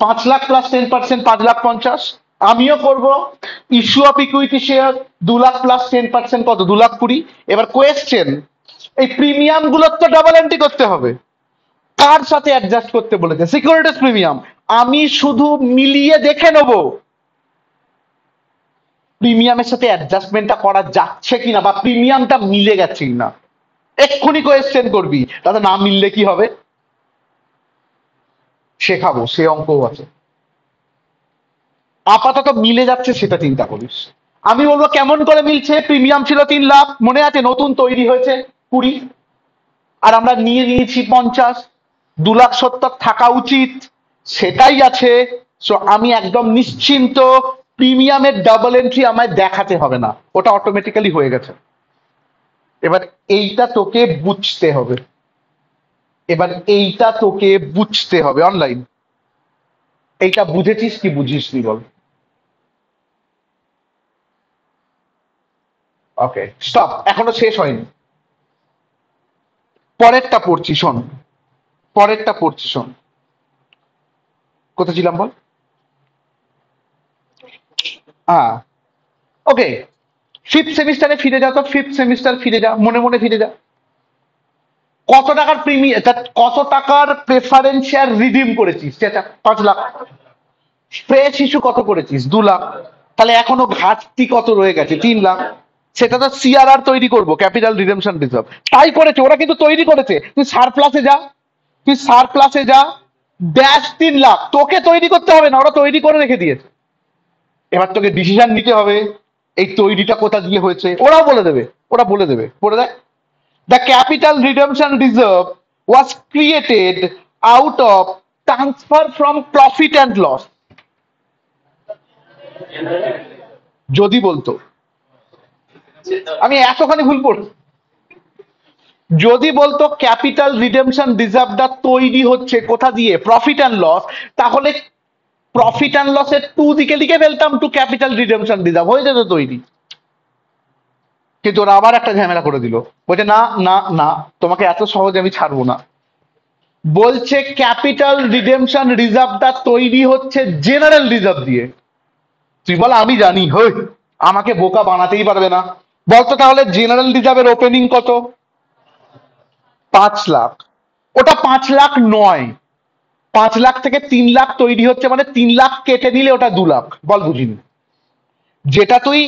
5 lakh plus 10%, 5,50,000। আমিও করব issue of equity share 2 lakh plus 10%, কত? 2,20,000। এবার কোয়েশ্চেন, এই প্রিমিয়াম গুলোর তো ডাবল এন্ট্রি করতে হবে, কার সাথে অ্যাডজাস্ট করতে বলেছে? Securities premium. আমি শুধু মিলিয়ে দেখে নেব প্রিমিয়ামের সাথে অ্যাডজাস্টমেন্টটা করা যাচ্ছে কিনা, বা প্রিমিয়ামটা মিলে গেছে কিনা। এক্ষুনি কোয়েশ্চেন করবি, তাতে না মিললে কি হবে? শেখাবো, সে অঙ্কও আছে। আপাতত মিলে যাচ্ছে সেটা চিন্তা করিস। আমি বলবো কেমন করে মিলছে? প্রিমিয়াম ছিল 3 লাখ, মনে আছে? নতুন তৈরি হয়েছে 20, আর আমরা নিয়ে নিয়েছি 50। 2,70,000 থাকা উচিত, সেটাই আছে। সো আমি একদম নিশ্চিন্ত, প্রিমিয়ামের ডাবল এন্ট্রি আমায় দেখাতে হবে না, ওটা অটোমেটিক্যালি হয়ে গেছে। এবার এইটা তোকে বুঝতে হবে, অনলাইন। এইটা বুঝেছিস কি বুঝিসনি বল? ওকে, স্টপ, এখনো শেষ হয়নি। পরেরটা পড়ছি, শোন। কোথায় ছিলাম বল? হ্যাঁ, ওকে। ফিফথ সেমিস্টারে ফিরে যা, তো ফিফথ সেমিস্টার ফিরে যা, মনে মনে ফিরে যা। কত টাকার প্রিমিয়াম, কত টাকার প্রেফারেন্স শেয়ার রিডিম করেছিস? সেটা 5 লাখ। ফ্রেশ ইস্যু কত করেছিস? 2 লাখ। তাহলে এখনো ঘাটতি কত রয়ে গেছে? 3 লাখ। সেটা তো সিআরআর তৈরি করবো, ক্যাপিটাল রিডেমশন রিজার্ভ। তাই করেছে, ওরা কিন্তু তৈরি করেছে। তুই সারপ্লাসে যা, ড্যাশ 3 লাখ তোকে তৈরি করতে হবে না, ওরা তৈরি করে রেখে দিয়েছে। এবার তোকে ডিসিশন নিতে হবে, এই তৈরিটা কোথা দিয়ে হয়েছে। ওরা বলে দেবে পড়ে দেখ। The capital redemption reserve was created out of transfer from profit and loss. যদি বলতো, আমি এতখানি ভুল পড়ি, যদি বলতো ক্যাপিটাল রিডেমশন রিজার্ভটা তৈরি হচ্ছে কোথা দিয়ে? প্রফিট অ্যান্ড লস, তাহলে প্রফিট অ্যান্ড লসের টু দিকে লিখে ফেলতাম টু ক্যাপিটাল রিডেমশন রিজার্ভ, হয়ে যেত তৈরি। কিন্তু ওরা আবার একটা ঝামেলা করে দিল, বলছে না না না, তোমাকে এত সহজে আমি ছাড়বো না। বলছে ক্যাপিটাল রিডেমশন রিজার্ভটা তৈরি হচ্ছে জেনারেল রিজার্ভ দিয়ে। তুই বল আমি জানি, হই আমাকে বোকা বানাতেই পারবে না। বলতো তাহলে জেনারেল রিজার্ভের ওপেনিং কত? 5 লাখ। ওটা 5 লাখ নয়, 5 লাখ থেকে 3 লাখ তৈরি হচ্ছে, মানে 3 লাখ কেটে নিলে ওটা 2 লাখ। বল বুঝিনি। যেটা তুই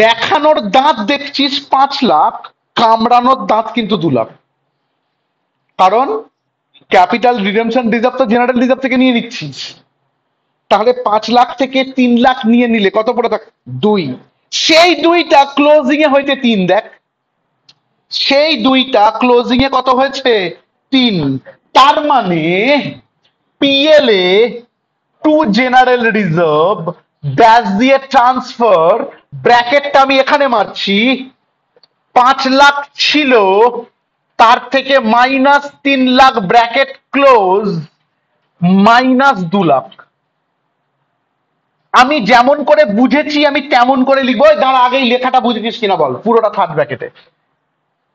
দেখানোর দাঁত দেখছিস 5 লাখ, কামড়ানোর দাঁত কিন্তু 2 লাখ। কারণ ক্যাপিটাল রিডেমশন রিজার্ভ তো জেনারেল রিজার্ভ থেকে নিয়ে নিচ্ছিস। তাহলে 5 লাখ থেকে 3 লাখ নিয়ে নিলে কত পড়ে থাক? 2। সেই 2টা ক্লোজিং এ হয়েছে 3, দেখ। সেই 2টা ক্লোজিং এ কত হয়েছে? 3। তার মানে পিএল এ টু জেনারেল রিজার্ভ ড্যাশ দিয়ে ট্রান্সফার, ব্র্যাকেটটা আমি এখানে মারছি, 5 লাখ ছিল, তার থেকে -3 লাখ ব্র্যাকেট ক্লোজ, -2 লাখ। আমি যেমন করে বুঝেছি আমি তেমন করে লিখবো। দাঁড়া, আগেই লেখাটা বুঝেছিস কিনা বল, পুরোটা থার্ড ব্র্যাকেটে।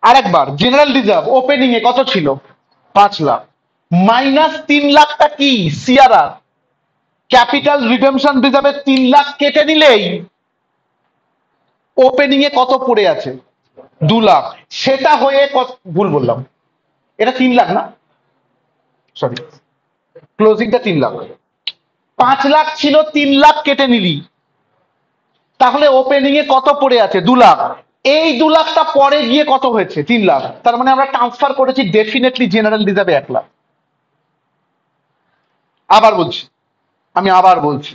আরেকবার, জেনারেল রিজার্ভ ওপেনিং এ কত ছিল? 5 লাখ। -3 লাখটা কি? সিআরআর। ক্যাপিটাল রিডেমশন রিজার্ভে 3 লাখ কেটে নিলেই ওপেনিং এ কত পড়ে আছে? 2 লাখ। সেটা হয়ে ভুল বললাম, এটা 3 লাখ না, সরি, ক্লোজিংটা 3 লাখ। 5 লাখ ছিল, 3 লাখ কেটে নিলি, তাহলে ওপেনিং এ কত পড়ে আছে? 2 লাখ। এই 2 লাখটা পরে গিয়ে কত হয়েছে? 3 লাখ। তার মানে আমরা ট্রান্সফার করেছি ডেফিনেটলি জেনারেল রিজার্ভে 1 লাখ। আবার বলছি,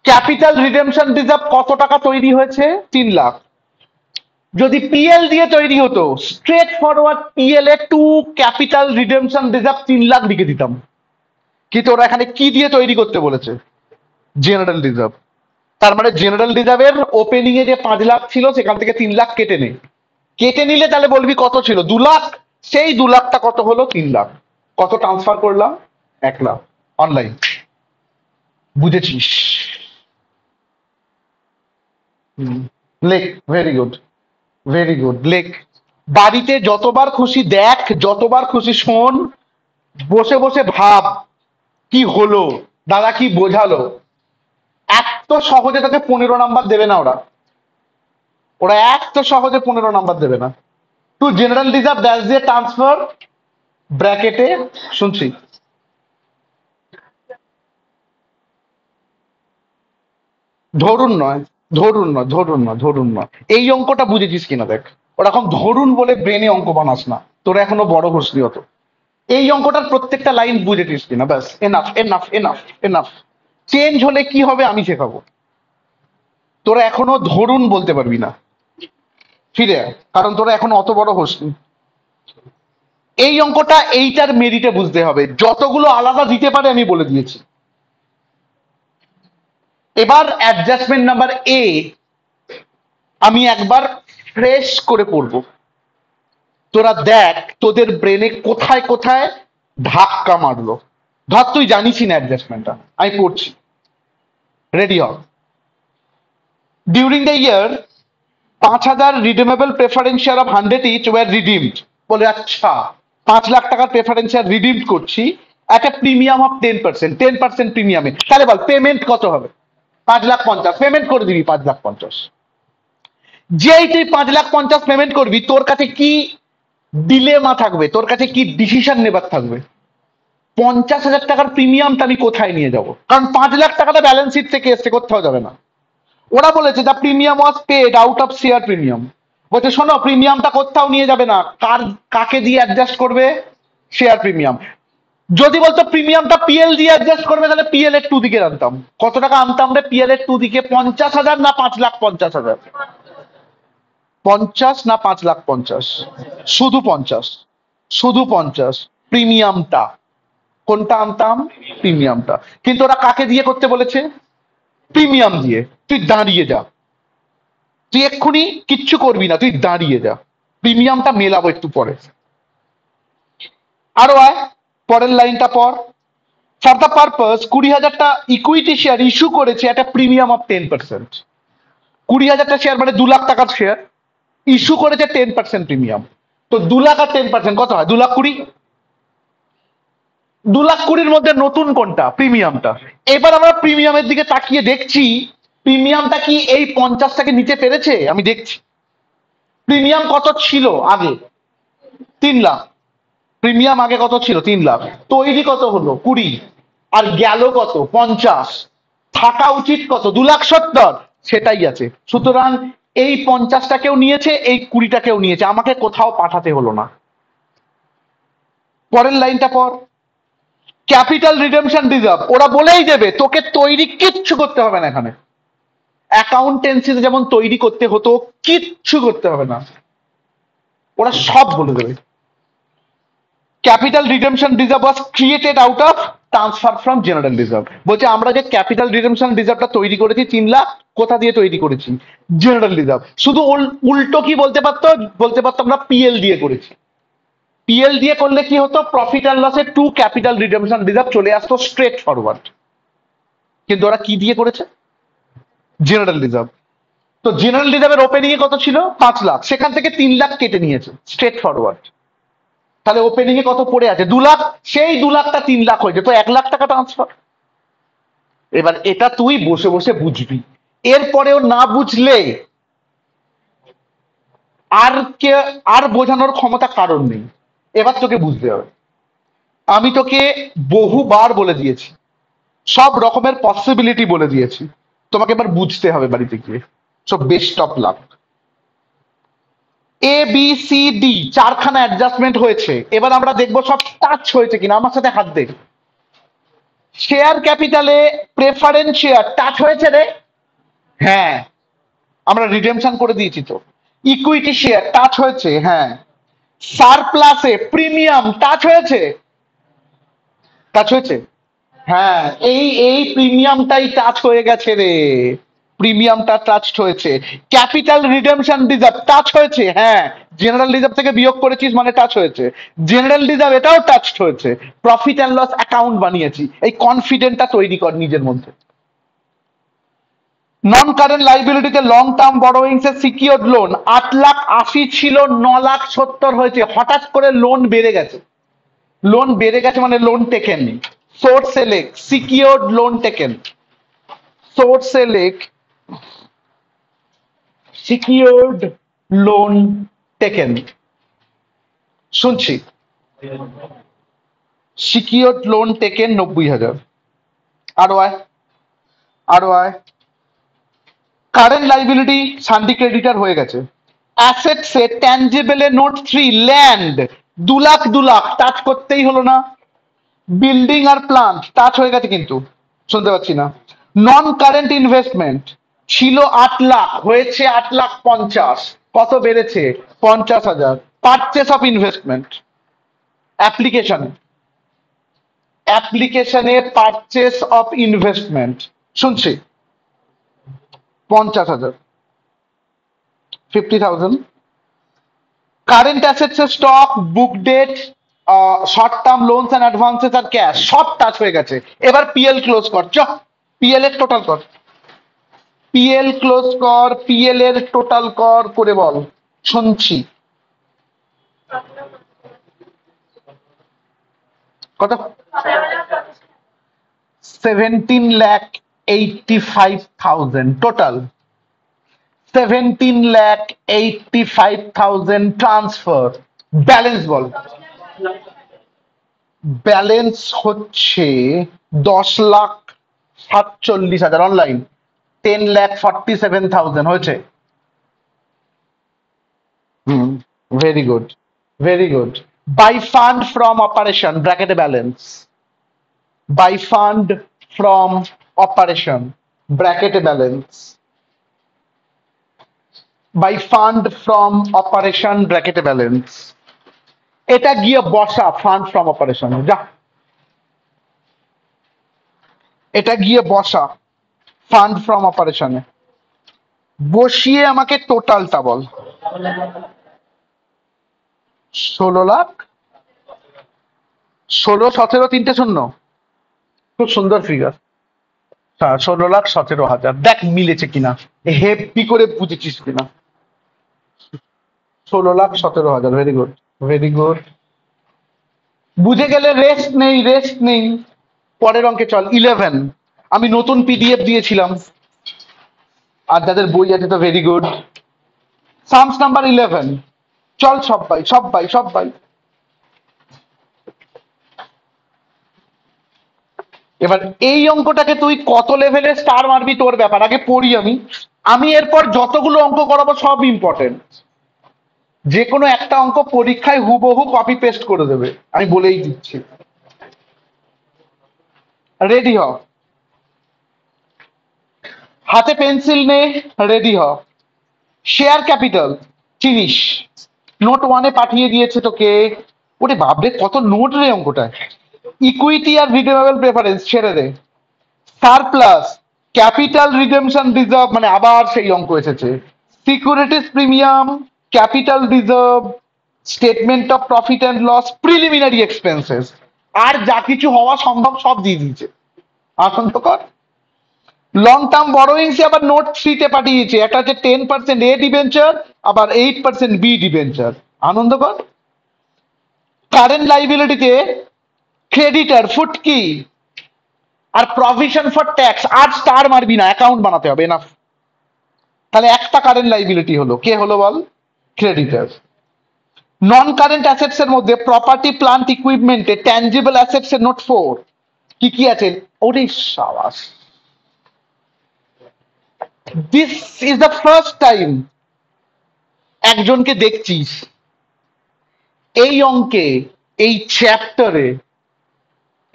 ক্যাপিটাল রিডেমশন রিজার্ভ কত টাকা তৈরি হয়েছে? 3 লাখ। যদি পিএল দিয়ে তৈরি হতো, স্ট্রেট ফরওয়ার্ড পিএল এ to capital redemption reserve 3 lakh লিখে দিতাম। কিন্তু ওরা এখানে কি দিয়ে তৈরি করতে বলেছে? General reserve. তার মানে জেনারেল রিজার্ভের ওপেনিং এ যে 5 লাখ ছিল সেখান থেকে 3 লাখ কেটে নে, কেটে নিলে তাহলে বলবি কত ছিল? 2 লাখ। সেই 2 লাখটা কত হলো? 3 লাখ। কত ট্রান্সফার করলাম? 1 লাখ। অনলাইন। বুঝেছিস? লেখ, ভেরি গুড, ভেরি গুড, লেখ। বাড়িতে যতবার খুশি দেখ, যতবার খুশি শোন, বসে বসে ভাব কি হলো, দাদা কি বোঝালো। এত সহজে তোকে 15 নাম্বার দেবে না ওরা, এত সহজে 15 নাম্বার দেবে না। টু জেনারেল রিজার্ভ ড্যাশ দিয়ে ট্রান্সফার, ব্র্যাকেটে, শুনছি, ধরুন নয়, এই অঙ্কটা বুঝেছিস কিনা দেখ। ওরকম ধরুন বলে ব্রেনে অঙ্ক বানাস না, তোরা এখনো বড় ঘষলি হতো। এই অঙ্কটার প্রত্যেকটা লাইন বুঝেছিস কিনা, ব্যাস, enough enough enough enough. Change হলে কি হবে আমি শেখাবো, তোরা এখনো ধরুন বলতে পারবি না, ফিরে আয়, কারণ তোরা এখনো অত বড় হোসনি। এই অঙ্কটা এইটার মেরিটে বুঝতে হবে, যতগুলো আলাদা দিতে পারে আমি বলে দিয়েছি। এবার অ্যাডজাস্টমেন্ট নাম্বার এ আমি একবার ফ্রেশ করে পড়বো, তোরা দেখ তোদের ব্রেনে কোথায় কোথায় ধাক্কা মারলো। ধর তুই জানিসই না অ্যাডজাস্টমেন্টটা, আমি পড়ছি, রেডি হ। During the year 5,000 redeemable preference share of 100 each were redeemed. বলে আচ্ছা 5 লাখ টাকার প্রেফারেন্স শেয়ার রিডিম করছি একটা প্রিমিয়াম অফ 10%, 10% প্রিমিয়ামে, তাহলে বল পেমেন্ট কত হবে? 5,50,000 পেমেন্ট করে দিবি। 5,50,000 যেই তুই 5,50,000 পেমেন্ট করবি, তোর কাছে কি ডিলেমা থাকবে, তোর কাছে কি ডিসিশন নেবার থাকবে? 50,000 টাকার প্রিমিয়ামটা আমি কোথায় নিয়ে যাব? কারণ 5,00,000 টাকাটা ব্যালেন্স শিট থেকে এসছে, কোথাও যাবে না। ওরা বলেছে the premium was paid out of share premium. বলছে শোনো প্রিমিয়ামটা কোথাও নিয়ে যাবে না, কাকে দিয়ে অ্যাডজাস্ট করবে? Share premium. যদি বলতো প্রিমিয়ামটা পিএল দিয়ে অ্যাডজাস্ট করবে, তাহলে পিএল এর টু দিকে আনতাম। কত টাকা আনতাম রে পিএল এর টু দিকে? 50,000 না 5,50,000? 50 না 5,50,000? শুধু 50, শুধু 50 প্রিমিয়ামটা। কোনটা আনতাম? প্রিমিয়ামটা। কিন্তু ওরা কাকে দিয়ে করতে বলেছে? প্রিমিয়াম দিয়ে। তুই দাঁড়িয়ে যা, তুই এক্ষুনি কিচ্ছু করবি না, তুই দাঁড়িয়ে যা, প্রিমিয়ামটা মেলাবো একটু পরে। আরো আয়, পরের লাইনটা পর। ফর দ্য পারপাস 20,000টা ইকুইটি শেয়ার ইস্যু করেছে একটা প্রিমিয়াম অফ 10%। 20,000টা শেয়ার মানে 2 লাখ টাকার শেয়ার, ইস্যু করেছে 10% প্রিমিয়াম। তো 2 লাখ আর 10% কত হয়? 2,20,000। 2,20,000 মধ্যে নতুন কোনটা? প্রিমিয়ামটা। এবার আমরা প্রিমিয়ামের দিকে তাকিয়ে দেখছি প্রিমিয়ামটা কি এই 50টাকে নিতে পেরেছে? আমি দেখছি প্রিমিয়াম কত ছিল আগে? 3 লাখ। প্রিমিয়াম আগে কত ছিল? 3 লাখ। তৈরি কত হলো? 20। আর গেল কত? 50। থাকা উচিত কত? 2,70,000। সেটাই আছে। সুতরাং এই 50টাকেও নিয়েছে, এই 20টাকেও নিয়েছে, আমাকে কোথাও পাঠাতে হলো না। পরের লাইনটা পর। ক্যাপিটাল রিডেমশন রিজার্ভ ওরা বলেই দেবে, তোকে তৈরি কিচ্ছু করতে হবে না। এখানে অ্যাকাউন্টেন্সিতে যেমন তৈরি করতে হতো, কিচ্ছু করতে হবে না, ওরা সব বলে দেবে। Capital redemption reserve was created out of transfer from general reserve. বলছে আমরা যে ক্যাপিটাল রিডেমশন রিজার্ভটা তৈরি করেছি 3 লাখ, কোথা দিয়ে তৈরি করেছি? General reserve. শুধু উল্টো কি বলতে পারতো? বলতে পারতো আমরা পিএল দিয়ে করেছি। পিএল দিয়ে করলে কি হতো? প্রফিট অ্যান্ড লসের টু ক্যাপিটাল রিডেমশন রিজার্ভ চলে আসতো স্ট্রেট ফরওয়ার্ড। কিন্তু ওরা কি দিয়ে করেছে? General reserve. তো জেনারেল রিজার্ভের ওপেনিং এ কত ছিল? 5 লাখ, সেখান থেকে 3 লাখ কেটে নিয়েছে স্ট্রেট ফরওয়ার্ড। তাহলে ওপেনিং এ কত পড়ে আছে? 2 লাখ। সেই 2 লাখটা 3 লাখ হয়েছে, তো 1 লাখ টাকা ট্রান্সফার। এবার এটা তুই বসে বসে বুঝবি, এরপরেও না বুঝলে আর কে আর বোঝানোর ক্ষমতা কারণ নেই। এবার তোকে বুঝতে হবে। আমি তোকে বহুবার বলে দিয়েছি, সব রকমের পসিবিলিটি বলে দিয়েছি, তোমাকে এবার বুঝতে হবে বাড়িতে গিয়ে। So best of luck. A B C D 4খানা অ্যাডজাস্টমেন্ট হয়েছে, এবার আমরা দেখবো সব টাচ হয়েছে কিনা। আমার সাথে হাত দে। শেয়ার ক্যাপিটালে প্রেফারেন্স শেয়ার টাচ হয়েছে রে? হ্যাঁ, আমরা রিডেমশন করে দিয়েছি তো। ইকুইটি শেয়ার টাচ হয়েছে, হ্যাঁ। সারপ্লাসে প্রিমিয়াম টাচ হয়েছে, টাচ হয়েছে, হ্যাঁ। এই এই প্রিমিয়ামটাই টাচ হয়ে গেছে রে, প্রিমিয়ামটা টাচ হয়েছে। ক্যাপিটাল রিডেমশন রিজার্ভ টাচ হয়েছে, হ্যাঁ। জেনারেল রিজার্ভ থেকে বিয়োগ করেছিস মানে টাচ হয়েছে। জেনারেল রিজার্ভ এটাও টাচ হয়েছে। প্রফিট অ্যান্ড লস অ্যাকাউন্ট বানিয়েছি। এই কনফিডেন্টটা তৈরি কর নিজের মধ্যে। নন কারেন্ট লাইবিলিটিতে লং টার্ম বরোয়িংস এর সিকিউরড লোন 8,80,000 ছিল, 9,70,000 হয়েছে। হঠাৎ করে লোন বেড়ে গেছে। লোন বেড়ে গেছে মানে লোন টেকেন। সোর্সে লেখ সিকিউরড লোন টেকেন, সোর্সে লেখ সিকিউরড লোন টেকেন। শুনছি, সিকিউরড লোন টেকেন 90,000। আরো আয়, আরো আয়। কারেন্ট লাইবিলিটি সান্ডি ক্রেডিটার হয়ে গেছে, অ্যাসেটসে ট্যানজিবলে নোট 3 ল্যান্ড 2 লাখ টাচ করতেই হলো না। বিল্ডিং আর প্লান্ট টাচ হয়ে গেছে, কিন্তু শুনতে পাচ্ছি না। নন কারেন্ট ইনভেস্টমেন্ট ছিল 8 লাখ, হয়েছে 8,50,000। কত বেড়েছে? 50,000। পারচেস অফ ইনভেস্টমেন্ট অ্যাপ্লিকেশনে, পারচেস অফ ইনভেস্টমেন্ট শুনছি 50,000, 50,000। কারেন্ট অ্যাসেটস এর stock, book debt, short term loans and advances আর ক্যাশ সব টাচ হয়ে গেছে। এবার পিএল ক্লোজ কর, চ পিএল এর টোটাল কর, পিএল ক্লোজ কর, পিএল এর টোটাল কর করে বল, শুনছি। কত? 17,85,000 টোটাল। 17,85,000 ট্রান্সফার। ব্যালেন্স বল। ব্যালেন্স হচ্ছে 10,47,000 অনলাইন। 10,47,000 হয়েছে। Very good, very good. By fund from operation ব্র্যাকেটে balance, by fund from operation ব্র্যাকেটে balance, by fund from operation ব্র্যাকেটে ব্যালেন্স। এটা গিয়ে বসা ফান্ড ফ্রম অপারেশন, যা এটা গিয়ে বসা ফান্ড ফ্রম অপারেশনে, বসিয়ে আমাকে টোটালটা বল। 16 লাখ, 16, 17, 3 শূন্য। খুব সুন্দর ফিগার। 16,17,000। দেখ মিলেছে কিনা, হেপি করে বুঝেছিস কিনা। 16,17,000, ভেরি গুড, ভেরি গুড। বুঝে গেলে রেস্ট নেই, রেস্ট নেই। পরের অঙ্কে চল। 11, আমি নতুন পিডিএফ দিয়েছিলাম, আর যাদের বই আছে তো ভেরি গুড। সামস নাম্বার 11, চল সবাই সবাই সবাই। এবার এই অঙ্কটাকে তুই কত লেভেলে স্টার মারবি তোর ব্যাপার, আগে পড়ি আমি। আমি এরপর যতগুলো অঙ্ক করাবো সব ইম্পর্টেন্ট। যে কোনো একটা অঙ্ক পরীক্ষায় হুবহু কপি পেস্ট করে দেবে, আমি বলেই দিচ্ছি। রেডি হ, হাতে পেন্সিল নে, রেডি হ। শেয়ার ক্যাপিটাল চিনিস, নোট 1-এ পাঠিয়ে দিয়েছে তোকে। ওরে বাবরে কত নোট রে অঙ্কটায়। ইকুইটি আর রিডিউমেবল প্রেফারেন্স ছেড়ে দে। সারপ্লাস, ক্যাপিটাল রিডেমশন রিজার্ভ, মানে আবার সেই অঙ্ক এসেছে। Securities premium, capital reserve, statement of profit and loss, preliminary expenses, আর যা কিছু হওয়া সম্ভব সব দিয়ে দিয়েছে। আনন্দ কর। লং টার্ম বড়োইংস আবার নোট 3-তে পাঠিয়েছে, একটা হচ্ছে 10% এ ডিবেঞ্চার, আবার 8% বি ডিবেঞ্চার। আনন্দ কর। কারেন্ট লাইবিলিটিতে ক্রেডিটার ফুটকি আর প্রভিশন ফর ট্যাক্স, আর স্টার মারবি না, অ্যাকাউন্ট বানাতে হবে, এনাফ। তাহলে একটা কারেন্ট লাইবিলিটি হলো, কে হলো বল? ক্রেডিটার। নন কারেন্ট অ্যাসেটস এর মধ্যে প্রপার্টি প্লান্ট ইকুইপমেন্টে ট্যানজিবল অ্যাসেটস এর নোট 4 কি কি আছে? ওরে সাবাস, this is the first time একজনকে দেখছিস এই অঙ্কে, এই চ্যাপ্টারে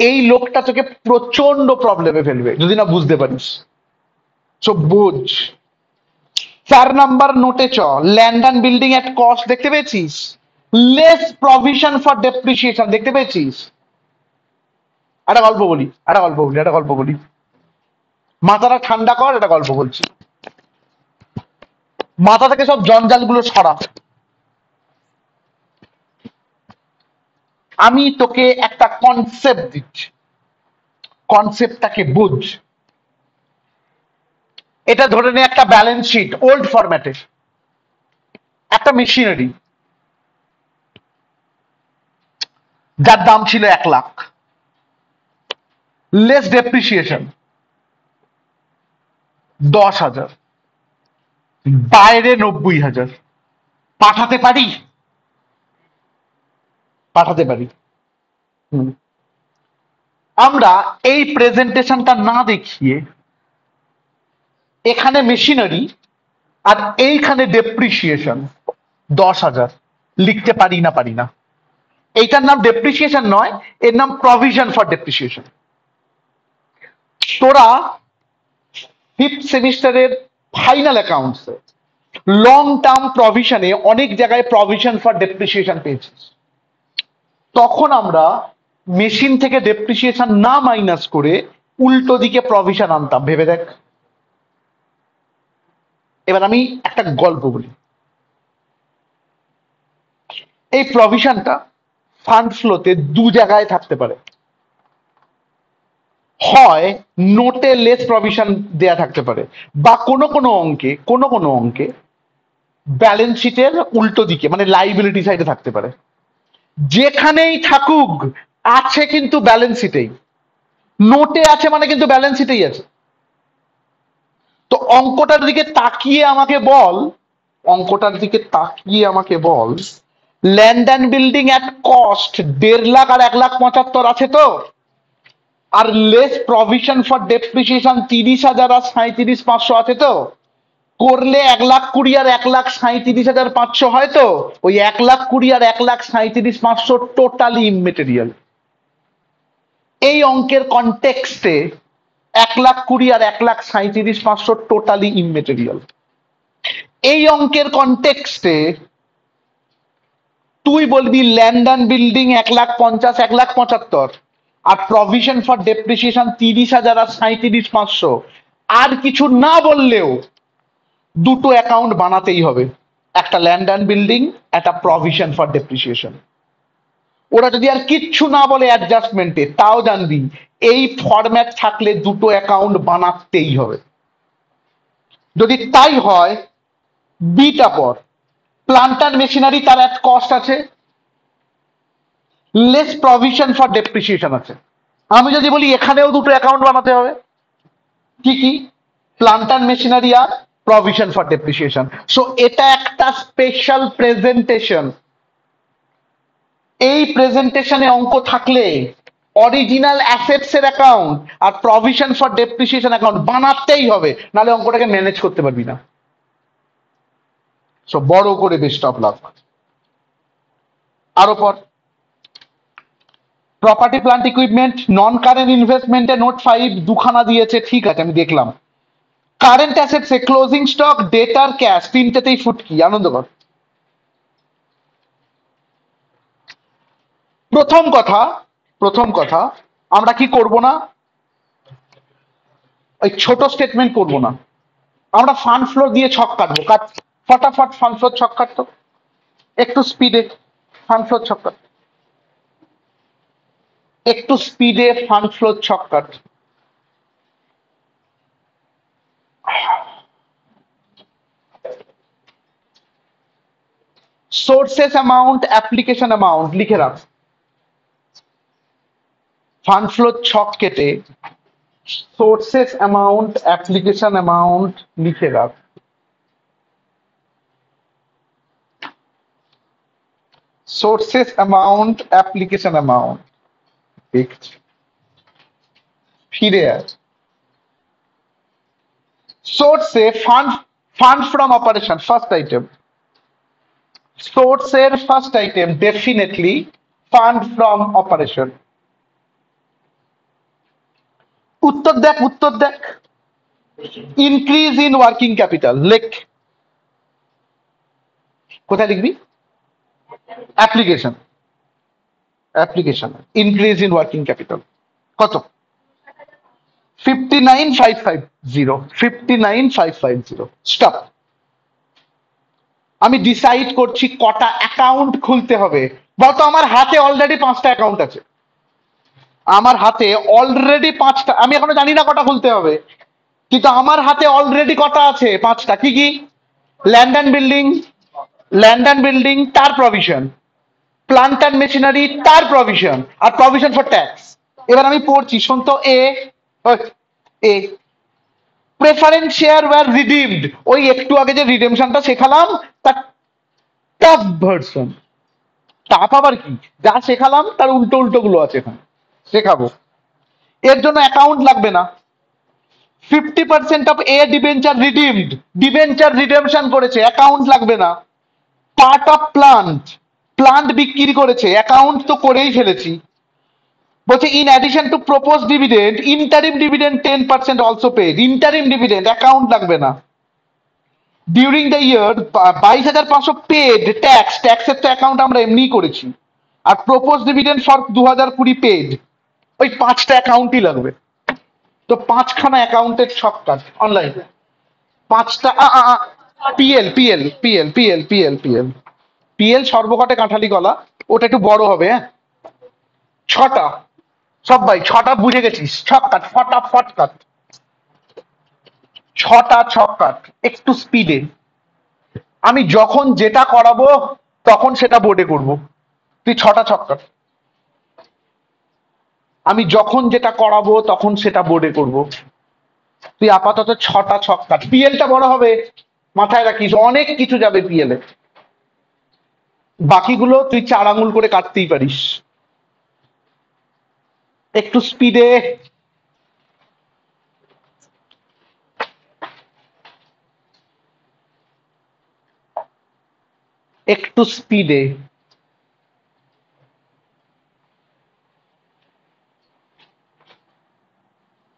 এই লোকটা তোকে প্রচন্ড প্রবলেমে ফেলবে যদি না বুঝতে পারিস। সো বুঝ। 4 নাম্বার নোটে চ, land and building at cost দেখতে পেয়েছিস, লেস প্রভিশন ফর ডেপ্রিসিয়েশন দেখতে পেয়েছিস। একটা গল্প বলি, একটা গল্প বলি, একটা গল্প বলি, মাথাটা ঠান্ডা কর, একটা গল্প বলছি। মাথা থেকে সব জঞ্জালগুলো সরা। আমি তোকে একটা কনসেপ্ট দিচ্ছি, কনসেপ্টটাকে বুঝ। এটা ধরে নে একটা ব্যালেন্স শিট ওল্ড ফরম্যাটে, একটা মেশিনারি যার দাম ছিল 1 লাখ, লেস ডেপ্রিসিয়েশন 10,000, বাইরে 90,000। পাঠাতে পারি? পাঠাতে পারি। আমরা এই প্রেজেন্টেশনটা না দেখিয়ে এখানে মেশিনারি আর এইখানে ডেপ্রিসিয়েশন 10,000 লিখতে পারি না এইটার নাম ডেপ্রিসিয়েশন নয়, এর নাম প্রভিশন ফর ডেপ্রিসিয়েশন। তোরা ফিফথ সেমিস্টারের ফাইনাল অ্যাকাউন্টস লং টার্ম প্রভিশনে অনেক জায়গায় প্রভিশন ফর ডেপ্রিসিয়েশন পেয়েছিস। তখন আমরা মেশিন থেকে ডেপ্রিসিয়েশন না মাইনাস করে উল্টো দিকে প্রভিশন আনতাম। ভেবে দেখ। এবার আমি একটা গল্প বলি। এই প্রভিশনটা ফান্ড ফ্লোতে দু জায়গায় থাকতে পারে। হয় নোটে লেস প্রভিশন দেয়া থাকতে পারে, বা কোনো অঙ্কে ব্যালেন্স শিটের উল্টো দিকে মানে লাইবিলিটি সাইডে থাকতে পারে। যেখানেই থাকুক আছে কিন্তু ব্যালেন্স শিটেই, নোটে আছে মানে কিন্তু ব্যালেন্স শিটেই আছে। তো অঙ্কটার দিকে তাকিয়ে আমাকে বল land and building at cost 1.5 lakh আর 1,75,000 আছে তো, আর লেস প্রভিশন ফর ডেপ্রিসিয়েশন 30,000 আর 37,500 আছে তো, করলে 1,20,000 আর 1,37,500 হয় তো, ওই 1,20,000 আর 1,37,500 টোটালি ইমমেটেরিয়াল। এই অঙ্কের কনটেক্সটে 1,20,000 আর 1,37,500 টোটালি ইমমেটেরিয়াল। এই অঙ্কের কনটেক্সটে তুই বলবি ল্যান্ড অ্যান্ড বিল্ডিং 1,50,000 1,75,000 আর প্রভিশন ফর ডেপ্রিসিয়েশন 30,000 আর 37,500, আর কিছু না বললেও দুটো অ্যাকাউন্ট বানাতেই হবে, একটা ল্যান্ড অ্যান্ড বিল্ডিং, একটা প্রভিশন ফর ডেপ্রিসিয়েশন। ওরা যদি আর কিচ্ছু না বলে অ্যাডজাস্টমেন্টে, তাও জানবি এই ফরম্যাট থাকলে দুটো অ্যাকাউন্ট বানাতেই হবে। যদি তাই হয় বিটা পর প্লান্ট অ্যান্ড মেশিনারি তার এক কস্ট আছে, লেস প্রভিশন ফর ডেপ্রিসিয়েশন আছে। আমি যদি বলি এখানেও দুটো অ্যাকাউন্ট বানাতে হবে, কি কি? প্লান্ট অ্যান্ড মেশিনারি আর প্রভিশন ফর ডেপ্রিসিয়েশন। সো এটা একটা স্পেশাল প্রেজেন্টেশন। এই প্রেজেন্টেশনে অঙ্ক থাকলে অরিজিনাল অ্যাসেটস এর অ্যাকাউন্ট আর প্রভিশন ফর ডেপ্রিসিয়েশন অ্যাকাউন্ট বানাতেই হবে, নাহলে অঙ্কটাকে ম্যানেজ করতে পারবি না। সো বড় করে বেস্ট অফ লাক। আরো পর property plant equipment non current ইনভেস্টমেন্টে নোট 5 দুখানা দিয়েছে, ঠিক আছে আমি দেখলাম। কারেন্ট অ্যাসেটস এ ক্লোজিং স্টক, ডেটার, ক্যাশ, তিনটেতেই ফুটকি। আনন্দকর। প্রথম কথা আমরা কি করব না, ওই ছোট স্টেটমেন্ট করব না, আমরা ফান্ড ফ্লো দিয়ে ছক কাটবো। ফটাফট ফান্ড ফ্লো ছক কাটতো, একটু স্পিডে ফান্ড ফ্লো ছক কাট, একটু স্পিডে ফান্ড ফ্লো ছক কাট। সোর্সেস অ্যামাউন্ট, অ্যাপ্লিকেশন অ্যামাউন্ট লিখে রাখ। ফান্ড ফ্লো ছক কেটে সোর্সেস অ্যামাউন্ট, অ্যাপ্লিকেশন অ্যামাউন্ট লিখে রাখ। সোর্সেস অ্যামাউন্ট, অ্যাপ্লিকেশন অ্যামাউন্ট দেখছি, ফিরে আস। সোর্সে fund from operation first item, সোর্সের first item definitely fund from operation. উত্তর দেখ ইনক্রিজ ইন ওয়ার্কিং ক্যাপিটাল লেখ। কোথায় লিখবি? Application increase in working capital কত? 59,550 স্টপ। আমি ডিসাইড করছি কটা অ্যাকাউন্ট খুলতে হবে। বলতো আমার হাতে অলরেডি 5টা অ্যাকাউন্ট আছে, আমার হাতে অলরেডি 5টা, আমি এখনো জানি না কটা খুলতে হবে, কিন্তু আমার হাতে অলরেডি কটা আছে? 5টা। কি কি? ল্যান্ড অ্যান্ড বিল্ডিং তার প্রভিশন, প্লান্ট অ্যান্ড মেশিনারি তার প্রভিশন, আর প্রভিশন ফর ট্যাক্স। এবার আমি পড়ছি, শোন তো। A preference share were redeemed, ওই একটু আগে যে রিডেমশনটা শেখালাম তার টাফ ভার্সন। টাফ আবার কি? যা শেখালাম তার উল্টো গুলো আছে এখানে, শেখাবো। এর জন্য অ্যাকাউন্ট লাগবে না। 50% of A debenture redeemed, debenture redemption করেছে, অ্যাকাউন্ট লাগবে না। পার্ট অফ প্লান্ট, প্লান্ট বিক্রি করেছে, অ্যাকাউন্ট তো করেই ফেলেছি। বলছে in addition to propose dividend interim dividend 10% also paid. Interim dividend account লাগবে না। During the year 22,500 paid tax, ট্যাক্সের তো অ্যাকাউন্ট আমরা এমনিই করেছি। আর প্রপোজ ডিভিডেন্ড ফর 2020 পেড, ওই 5টা অ্যাকাউন্টই লাগবে। তো 5খানা অ্যাকাউন্টের শর্টকাট অনলাইন। 5টা P L P L P L P L P L P L P L সর্বঘটে কাঁঠালি কলা, ওটা একটু বড় হবে। হ্যাঁ, 6টা সবাই 6টা বুঝে গেছিস, ছক্কাট ফটাফট কাট, 6টা ছক্কাট একটু স্পিডে। আমি যখন যেটা করাবো তখন সেটা বোর্ডে করব, তুই 6টা ছক্কাট। আমি যখন যেটা করাবো তখন সেটা বোর্ডে করব, তুই আপাতত 6টা ছক্কাট। পিএলটা বড় হবে, মাথায় রাখিস, অনেক কিছু যাবে পিএল এ। বাকিগুলো তুই 4 আঙুল করে কাটতেই পারিস, একটু স্পিডে। একটু স্পিডে।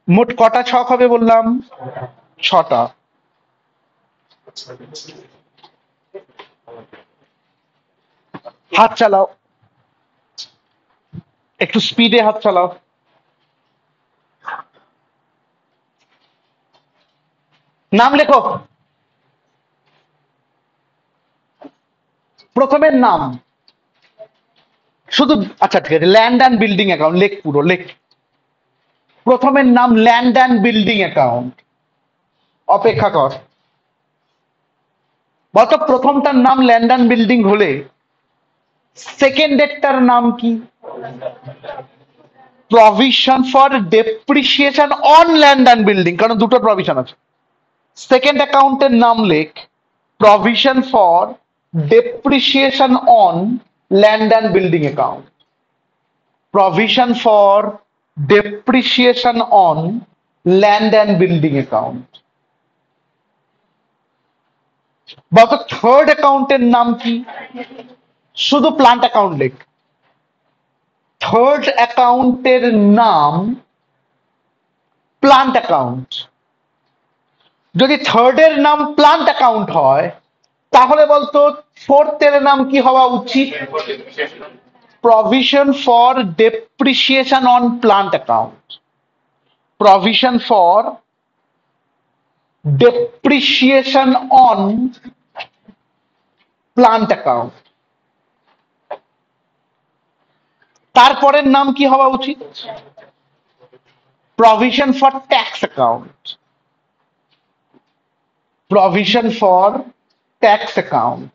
মোট কটা ছক হবে বললাম? 6টা। হাত চালাও, একটু স্পিডে হাত চালাও। নাম লেখো, প্রথমের নাম শুধু। আচ্ছা ঠিক আছে, ল্যান্ড অ্যান্ড বিল্ডিং অ্যাকাউন্ট লেখ, পুরো লেখ। প্রথমের নাম ল্যান্ড অ্যান্ড বিল্ডিং অ্যাকাউন্ট। অপেক্ষা কর, বলতো প্রথমটার নাম ল্যান্ড অ্যান্ড বিল্ডিং হলে সেকেন্ডেরটার নাম কি? Provision for depreciation on land and building, কারণ দুটো প্রভিশন আছে। সেকেন্ড অ্যাকাউন্টের নাম লেখ provision for depreciation on land and building account. Provision for depreciation on land and building account. বলতো থার্ড অ্যাকাউন্টের নাম কি? শুধু প্লান্ট অ্যাকাউন্ট লেখ। থার্ড অ্যাকাউন্টের নাম প্লান্ট অ্যাকাউন্ট। যদি থার্ডের নাম প্লান্ট অ্যাকাউন্ট হয় তাহলে বলতো ফোর্থের নাম কি হওয়া উচিত? Provision for depreciation on plant account. Provision for depreciation on plant account. তারপরের নাম কি হওয়া উচিত? Provision for tax account. Provision for tax account.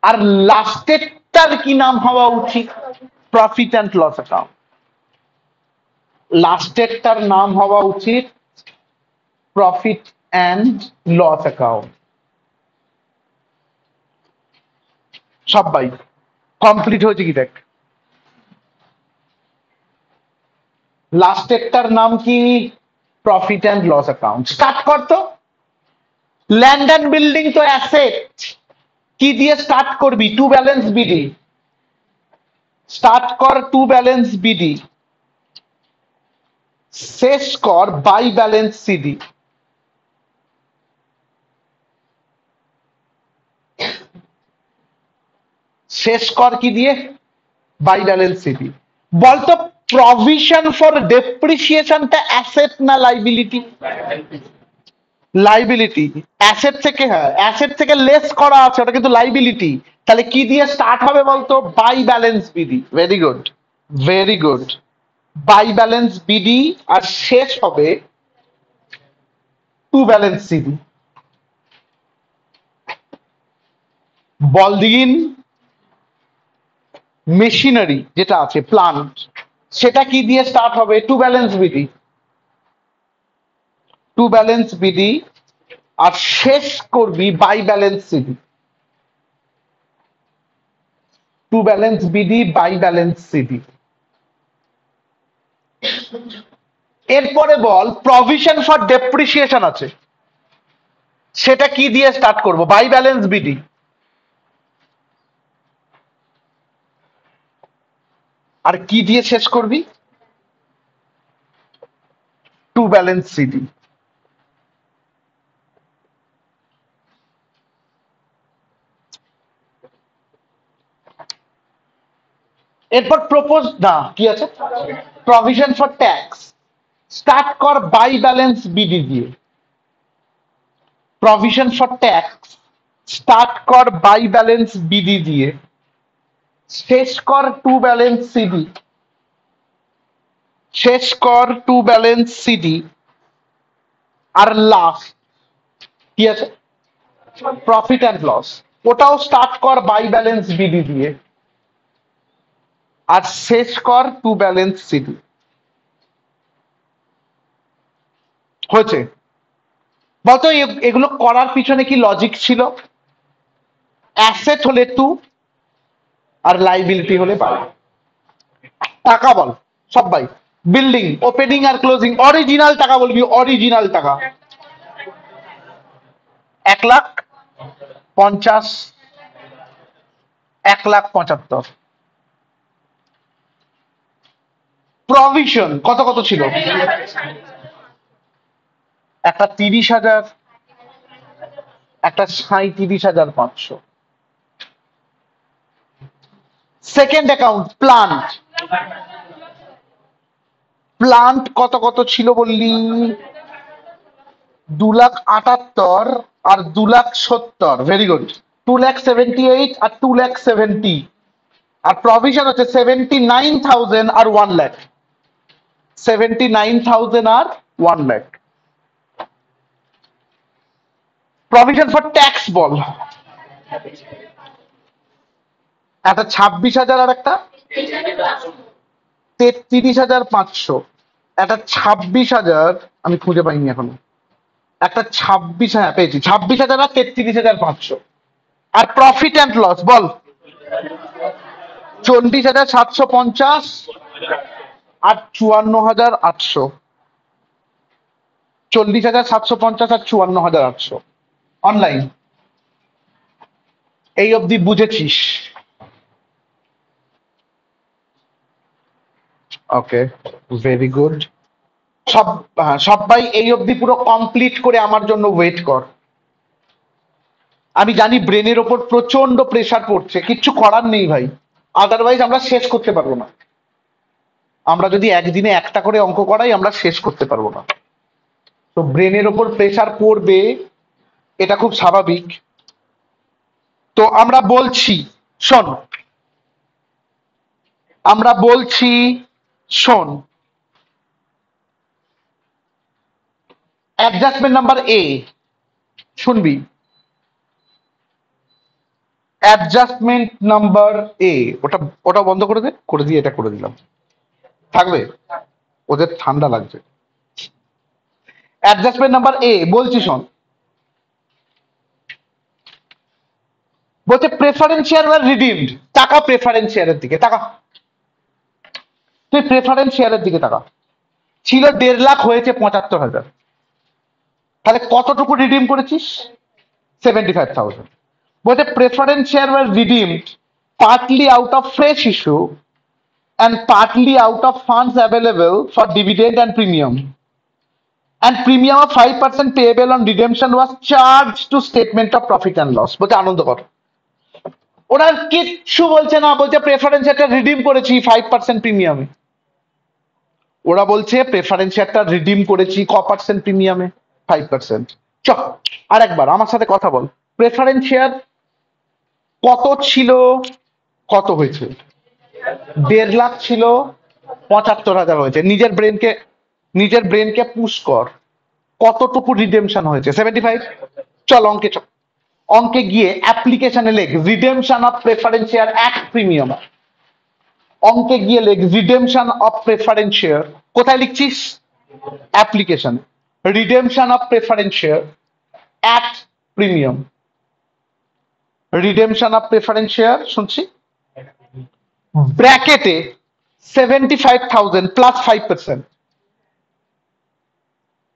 আর লাস্টেরটার কি নাম হওয়া উচিত? Profit and loss account. লাস্টেরটার নাম হওয়া উচিত প্রফিট অ্যান্ড লস অ্যাকাউন্ট। সবাই কমপ্লিট হয়েছে কি দেখ। লাস্টেরটার নাম কি? Profit and loss account. Start কর তো। ল্যান্ড অ্যান্ড বিল্ডিং তো অ্যাসেট, কি দিয়ে স্টার্ট করবি? To balance BD. স্টার্ট কর টু ব্যালেন্স বিডি, শেষ কর বাই ব্যালেন্স সিডি। শেষ কর কি দিয়ে? By balance CD. বলতো প্রভিশন ফর ডেপ্রিসিয়েশনটা অ্যাসেট না লাইবিলিটি? লাইবিলিটি। অ্যাসেট থেকে, হ্যাঁ অ্যাসেট থেকে লেস করা আছে, ওটা কিন্তু লাইবিলিটি। তাহলে কি দিয়ে স্টার্ট হবে বলতো? By balance B D. Very good, very good. By balance BD, আর শেষ হবে টু ব্যালেন্স সিডি। বলদিন মেশিনারি যেটা আছে প্লান্ট, সেটা কি দিয়ে স্টার্ট হবে? To balance B D. To balance BD, আর শেষ করবি by balance C D. To balance B D by balance C D. এরপরে বল প্রভিশন ফর ডেপ্রিসিয়েশন আছে, সেটা কি দিয়ে স্টার্ট করব? By balance BD. আর কি দিয়ে শেষ করবি? To balance CD. এরপর প্রপোজ না কি আছে, প্রভিশন ফর ট্যাক্স। স্টার্ট কর বাই ব্যালেন্স বিডি দিয়ে। প্রভিশন ফর ট্যাক্স স্টার্ট কর বাই ব্যালেন্স বিডি দিয়ে, শেষ কর টু ব্যালেন্স সিডি। শেষ কর টু ব্যালেন্স সিডি। আর লাস্ট কি আছে, প্রফিট অ্যান্ড লস, ওটাও স্টার্ট কর বাই ব্যালেন্স বিডি দিয়ে আর শেষ কর টু ব্যালেন্স সিডি। হয়েছে? বলতো এগুলো করার পিছনে কি লজিক ছিল? অ্যাসেট হলে টু আর লাইবিলিটি হলে বাই। টাকা বল সবাই, বিল্ডিং ওপেনিং আর ক্লোজিং, অরিজিনাল টাকা বলবি, অরিজিনাল টাকা 1,50,000, 1,75,000। প্রভিশন কত কত ছিল? একটা 30,000, একটা 37,500। সেকেন্ড অ্যাকাউন্ট প্লান্ট, প্লান্ট কত কত ছিল বললি? 2,78,000 আর 2,70,000। Very good. 2,78,000 আর 2,70,000। আর প্রভিশন হচ্ছে 79,000 আর 1 লাখ। 79,000 আর 1 লাখ। প্রভিশন ফর ট্যাক্স বল। একটা 26,000 আর একটা 33,500। একটা 26,000 আমি খুঁজে পাইনি এখনো। একটা 26, হ্যাঁ পেয়েছি, 26,000 আর 33,500। আর প্রফিট অ্যান্ড লস বল। 40,750 আর 54,800। 40,750 আর 54,800। অনলাইন এই অবধি বুঝেছিস? Okay, very good. সবাই এই অবধি পুরো কমপ্লিট করে আমার জন্য ওয়েট কর। আমি জানি ব্রেনের ওপর প্রচন্ড প্রেসার পড়ছে, কিচ্ছু করার নেই ভাই, আদারওয়াইজ আমরা শেষ করতে পারবো না। আমরা যদি একদিনে একটা করে অঙ্ক করাই আমরা শেষ করতে পারবো না। তো ব্রেনের ওপর প্রেসার পড়বে, এটা খুব স্বাভাবিক। তো আমরা বলছি শোন, আমরা বলছি শোন, অ্যাডজাস্টমেন্ট নাম্বার এ শুনবি। অ্যাডজাস্টমেন্ট নাম্বার এ, ওটা ওটা বন্ধ করে দে, করে দিয়ে এটা করে দিলাম, থাকবে? ওদের ঠান্ডা লাগছে। অ্যাডজাস্টমেন্ট নাম্বার এ বলছি শোন, বলছে প্রেফারেন্স শেয়ার ওয়ার রিডিমড। টাকা প্রেফারেন্স শেয়ারের দিকে টাকা, তুই প্রেফারেন্স শেয়ারের দিকে টাকা। ছিল 1.5 লাখ, হয়েছে 75,000। তাহলে কতটুকু রিডিম করেছিস? 75,000। বলছে preference share were redeemed partly out of fresh issue and partly out of funds available for dividend and premium. And premium of 5% payable on redemption was charged to statement of profit and loss. বলছে আনন্দ কর, ওরা কিচ্ছু বলছে না, বলছে প্রেফারেন্স শেয়ারটা রিডিম করেছি 5% প্রিমিয়ামে। ওরা বলছে প্রেফারেন্স শেয়ারটা রিডিম করেছি ক পার্সেন্ট প্রিমিয়ামে? 5%। চ আরেকবার আমার সাথে কথা বল, প্রেফারেন্স শেয়ার কত ছিল, কত হয়েছে? 1.5 লাখ ছিল, 75,000 হয়েছে। নিজের ব্রেনকে পুশ কর, কতটুকু রিডেমশন হয়েছে? 75। চল অঙ্কে চল, অঙ্কে গিয়ে অ্যাপ্লিকেশনে লেখ redemption of preference share at premium. অঙ্কে গিয়ে লেখ রিডেমশন অফ প্রেফারেন্স শেয়ার। কোথায় লিখছিস? Application. Redemption of preference share at premium. Redemption of preference share শুনছি, ব্র্যাকেটে 75,000 প্লাস 5%।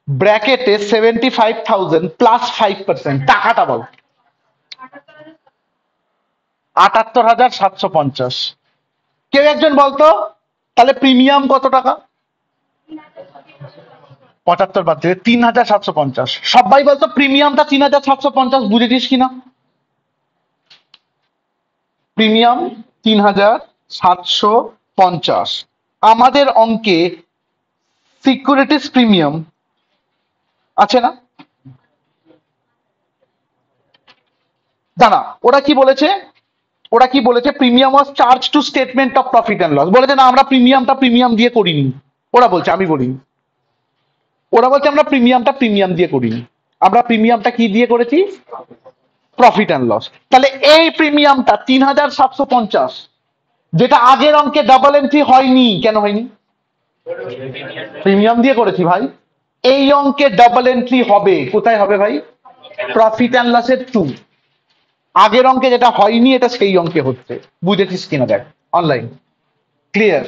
ব্র্যাকেটে 75,000 প্লাস 5%। টাকাটা বল। 78,750। কেউ একজন বলতো তাহলে প্রিমিয়াম কত টাকা? 75 বাদ থেকে 3750। সবাই বলতো প্রিমিয়ামটা 3750, বুঝেছিস কিনা? প্রিমিয়াম 3750। আমাদের অঙ্কে সিকিউরিটিজ প্রিমিয়াম আছে না? দাঁড়া, ওরা কি বলেছে? ওরা কি বলেছে? Premium was charge to statement of profit and loss. বলেছে না আমরা প্রিমিয়ামটা প্রিমিয়াম দিয়ে করিনি। ওরা বলছে, আমি বলিনি। ওরা বলছে আমরা প্রিমিয়ামটা প্রিমিয়াম দিয়ে করিনি, আমরা প্রিমিয়ামটা কি দিয়ে করেছি? Profit and loss. তাহলে এই প্রিমিয়ামটা 3750, যেটা আগের অঙ্কে ডাবল এন্ট্রি হয়নি, কেন হয়নি? প্রিমিয়াম দিয়ে করেছি ভাই। এই অঙ্কে ডাবল এন্ট্রি হবে, কোথায় হবে ভাই? প্রফিট অ্যান্ড লসের 2। আগের অঙ্কে যেটা হয়নি এটা সেই অঙ্কে হচ্ছে। বুঝেছিস কিনা দেখ অনলাইন। ক্লিয়ার?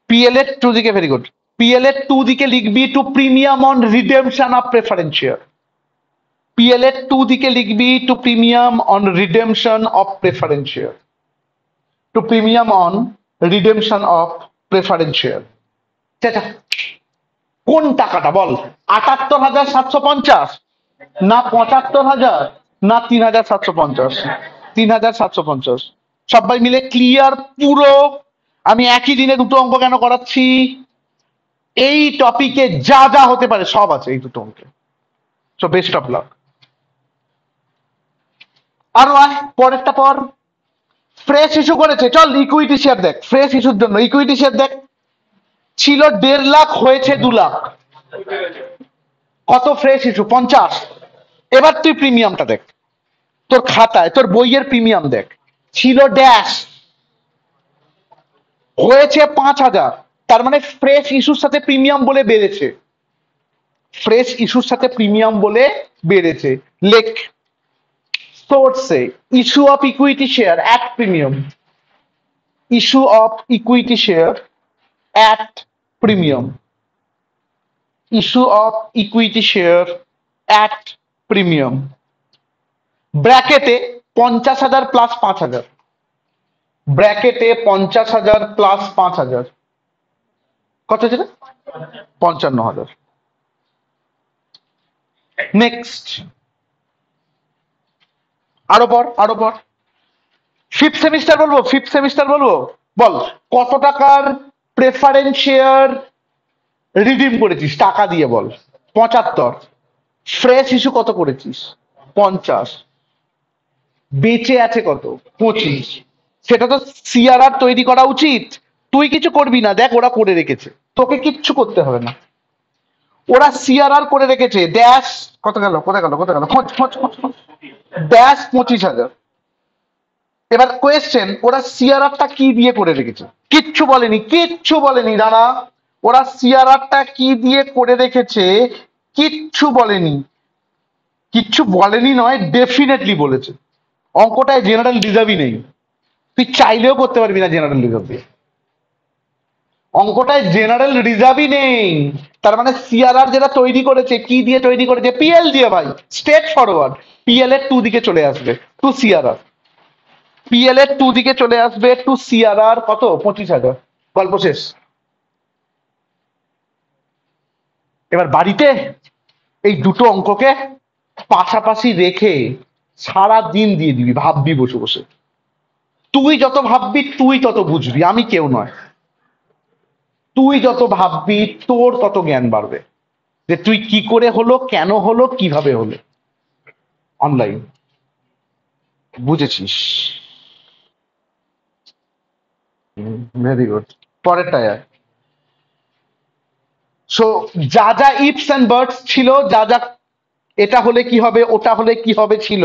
পিএল এর 2 দিকে, ভেরি গুড। পিএল এর 2 দিকে লিখবি to premium on redemption of preference share. PL এর 2 দিকে লিখবি to premium on redemption of preference share. To premium on redemption of preference share. চাচা কোন টাকাটা বল? 78,750 না 75,000 না 3,750? 3,750। সবাই মিলে ক্লিয়ার পুরো? আমি একই দিনে দুটো অঙ্ক কেন করাচ্ছি? এই টপিকে যা যা হতে পারে সব আছে এই দুটো অঙ্কে। So best of luck. আরো আয়, পরেরটা পর। ফ্রেশ ইস্যু করেছে, চল ইকুইটি শেয়ার দেখ। ফ্রেশ ইস্যুর জন্য ইকুইটি শেয়ার দেখ। ছিল 1.5 লাখ, হয়েছে 2 লাখ। কত ফ্রেশ ইস্যু? 50। এবার তুই প্রিমিয়ামটা দেখ, তোর খাতায় তোর বইয়ের প্রিমিয়াম দেখ। ছিল ড্যাশ, হয়েছে 5000। তার মানে ফ্রেশ ইস্যুর সাথে প্রিমিয়াম বলে বেড়েছে। ফ্রেশ ইস্যুর সাথে প্রিমিয়াম বলে বেড়েছে। লেখ সোর্সে issue of equity share at premium. Issue of equity share at premium. Issue of equity share at premium. ব্র্যাকেটে 50,000 প্লাস 5,000। ব্র্যাকেটে 50,000 প্লাস 5,000 কত হচ্ছে? 55,000। নেক্সট, আরো পর, আরো পর। ফিফথ সেমিস্টার বলবো, ফিফথ সেমিস্টার বলবো। বল কত টাকার প্রেফারেন্স শেয়ার রিডিম করেছিস টাকা দিয়ে? বল। 75। ফ্রেশ ইস্যু কত করেছিস? 50। বেঁচে আছে কত? 25। সেটা তো সিআরআর তৈরি করা উচিত। তুই কিছু করবি না, দেখ ওরা করে রেখেছে, তোকে কিচ্ছু করতে হবে না। ওরা সিআরআর করে রেখেছে। ড্যাশ কত গেল, কোথায় গেল, কোথায় গেল? ড্যাশ 25,000। এবার কোয়েশ্চেন, ওরা সিআরআরটা কি দিয়ে করে রেখেছে? কিচ্ছু বলেনি, কিচ্ছু বলেনি। দাঁড়া, ওরা সিআরআরটা কি দিয়ে করে রেখেছে? কিচ্ছু বলেনি। কিচ্ছু বলেনি নয়, ডেফিনেটলি বলেছে। অঙ্কটায় জেনারেল রিজার্ভই নেই, তুই চাইলেও করতে পারবি না জেনারেল রিজার্ভ দিয়ে। অঙ্কটায় জেনারেল রিজার্ভই নেই। তার মানে সিআরআর যেটা তৈরি করেছে, কি দিয়ে তৈরি করেছে? পিএল দিয়ে ভাই, স্ট্রেট ফরওয়ার্ড। পিএল এর 2 দিকে চলে আসবে টু সিআরআর। পিএল এর 2 দিকে চলে আসবে টু সিআরআর। কত? 25,000। গল্প শেষ। এবার বাড়িতে এই দুটো অঙ্ককে পাশাপাশি রেখে সারা দিন দিয়ে দিবি, ভাববি বসে বসে। তুই যত ভাববি তুই তত বুঝবি, আমি কেউ নয়। তুই যত ভাববি তোর তত জ্ঞান বাড়বে, যে তুই কি করে হলো, কেন হলো, কিভাবে হলো। অনলাইন, বুঝেছিস? Very good. পরেরটা। সো যা যা ইফস অ্যান্ড বার্ডস ছিল, যা যা এটা হলে কি হবে, ওটা হলে কি হবে ছিল,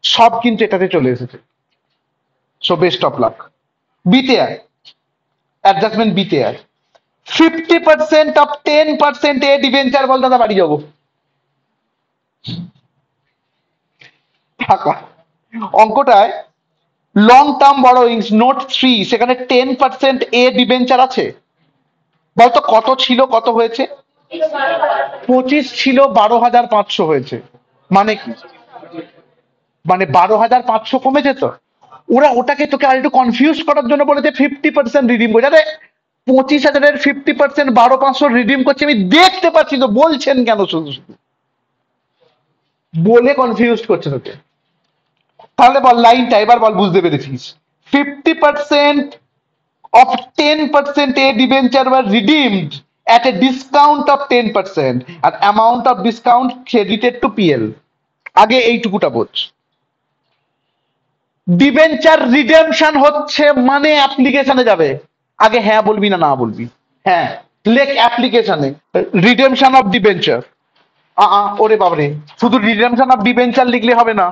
সব কিন্তু এটাতে চলে এসেছে। So best of lakh. বিতে আয়, অ্যাডজাস্টমেন্ট বিতে আয়। 50% অফ 10% এ ডিভেঞ্চার। বল দাদা বাড়ি যাবো। টাকা অঙ্কটায় লং টার্ম বড়োইংস নোট 3, সেখানে 10% এ ডিভেঞ্চার আছে। বলতো কত ছিল, কত হয়েছে? 25 ছিল, 12,500 হয়েছে। মানে কি? মানে 12,500 কমেছে তো। ওরা ওটাকে তোকে আর একটু কনফিউজ করার জন্য বলেছে 50% রিডিম করে। আরে 25,000-এর 50% 12,500 রিডিম করছে, আমি দেখতে পাচ্ছি তো, বলছেন কেন শুধু শুধু বলে কনফিউজ করছে তোকে? তাহলে বল লাইনটা এবার বল, বুঝতে পেরেছিস? 50% of 10% a debenture were redeemed at a discount of 10% and amount of discount credited to PL। আগে এইটুকুটা বোঝ। ডিবেঞ্চার রিডেমশন হচ্ছে মানে অ্যাপ্লিকেশনে যাবে। আগে হ্যাঁ বলবি না না বলবি? হ্যাঁ, লেখ অ্যাপ্লিকেশনে রিডেমশন অফ ডিবেঞ্চার। ওরে বাবারে, শুধু রিডেমশন অফ ডিবেঞ্চার লিখলে হবে না,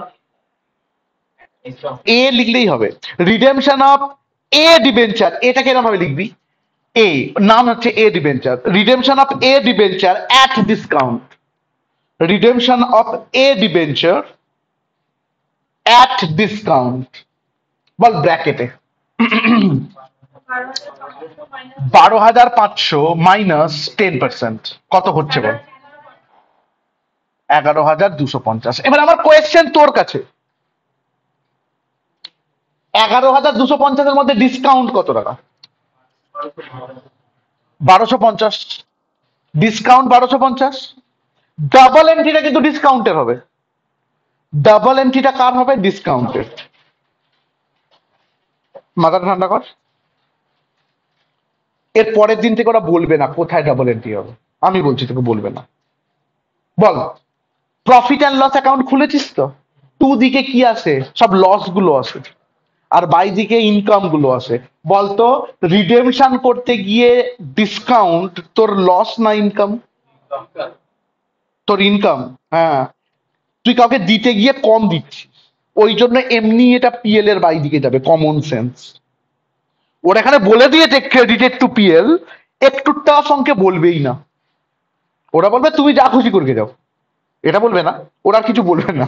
এ লিখলেই হবে। রিডেমশন অফ এ ডিবেঞ্চার, এটাকে এরকম ভাবে লিখবি, এ নাম হচ্ছে A debenture, redemption of A debenture at discount, redemption of A debenture at discount. বল ব্র্যাকেটে 12,500 মাইনাস 10% কত হচ্ছে বল? 11,250। এবার আমার কোয়েশ্চেন তোর কাছে, 11,250-এর মধ্যে ডিসকাউন্ট কত টাকা? 1,250। ডিসকাউন্ট 1,250। ডাবল এন্ট্রিটা কিন্তু ডিসকাউন্টের হবে, ডাবল এন্ট্রিটা কার হবে? ডিসকাউন্টের। মাথাটা ঠান্ডা কর। এর পরের দিন থেকে ওরা বলবে না কোথায় ডাবল এন্ট্রি হবে, আমি বলছি তোকে বলবে না। বল প্রফিট অ্যান্ড লস অ্যাকাউন্ট খুলেছিস তো? টু দিকে কি আসে? সব লস গুলো আসে, আর বাই দিকে ইনকাম গুলো আসে। বলতো রিডেমশন করতে গিয়ে ডিসকাউন্ট তোর লস না ইনকাম? তোর ইনকাম। হ্যাঁ, তুই কাউকে দিতে গিয়ে কম দিচ্ছিস, ওই জন্য এমনি এটা পিএল এর বাই দিকে যাবে, কমন সেন্স। ওরা এখানে বলে দিয়েছে ক্রেডিটেড টু পিএল, একটু টাফ অঙ্কে বলবেই না, ওরা বলবে তুমি যা খুশি করে যাও, এটা বলবে না, ওরা আর কিছু বলবে না।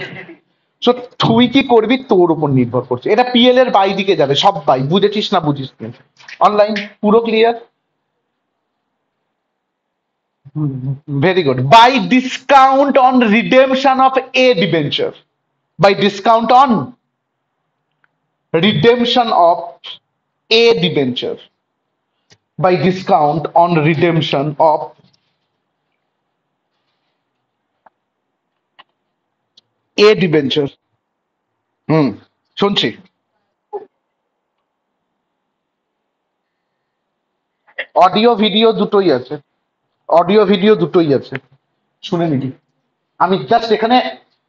সো তুই কি করবি তোর উপর নির্ভর করছে, এটা পিএল এর বাই দিকে যাবে, সব বাই, বুঝেছিস না বুঝিস না? অনলাইন পুরো clear? Very good. By discount on redemption of A debenture, by discount on redemption of a debenture, by discount on redemption of a debenture। হুম, শুনছি। অডিও ভিডিও দুটোই আছে, অডিও ভিডিও দুটোই আছে, শুনে নিবি। আমি জাস্ট এখানে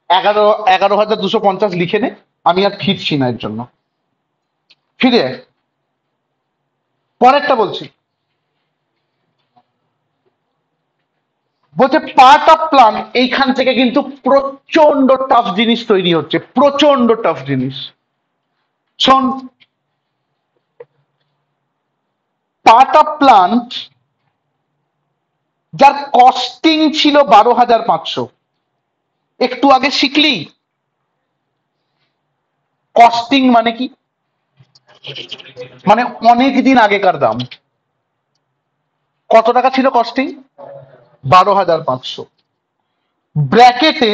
11,250 লিখে নে, আমি আর ফিরছি না এর জন্য। ফিরে আয়। পরেরটা বলছি, বলছে পার্ট অফ প্ল্যান। এইখান থেকে কিন্তু প্রচন্ড টাফ জিনিস তৈরি হচ্ছে, প্রচন্ড টাফ জিনিস। শোন, পার্ট অফ প্লান্ট যার কস্টিং ছিল 12,500, একটু আগে শিখলি কস্টিং মানে কি? মানে অনেক দিন আগেকার দাম। কত টাকা ছিল কস্টিং? 12,500। ব্র্যাকেটে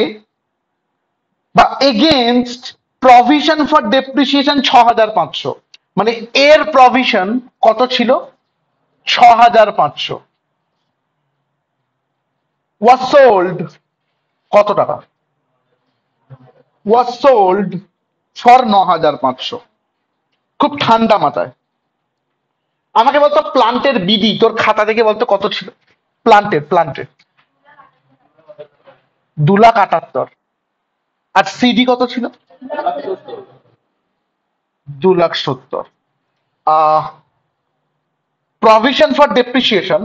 বা এগেনস্ট প্রভিশন ফর ডেপ্রিসিয়েশন 6,500, মানে এর প্রভিশন কত ছিল? 6,500। ওয়াজ সোল্ড কত টাকা? ওয়াজ সোল্ড ফর 9,500। খুব ঠান্ডা মাথায় আমাকে বলতো প্লান্টের বিডি তোর খাতা থেকে বলতো কত ছিল? প্লান্টের প্লান্টের 2,78,000। আর সিডি কত ছিল? 2,70,000। Provision for depreciation,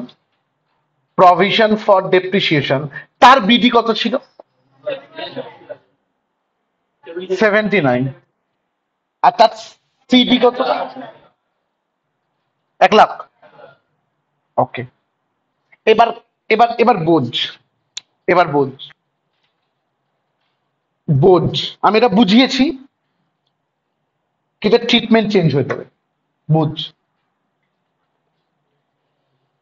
provision for depreciation তার বিডি কত ছিল? 79। আর তার সিডি কত? 1,00,000। ওকে, এবার এবার এবার বোঝ, এবার বোঝ, বোঝ। আমি এটা বুঝিয়েছি, কিন্তু ট্রিটমেন্ট চেঞ্জ হয়ে যাবে, বুঝ।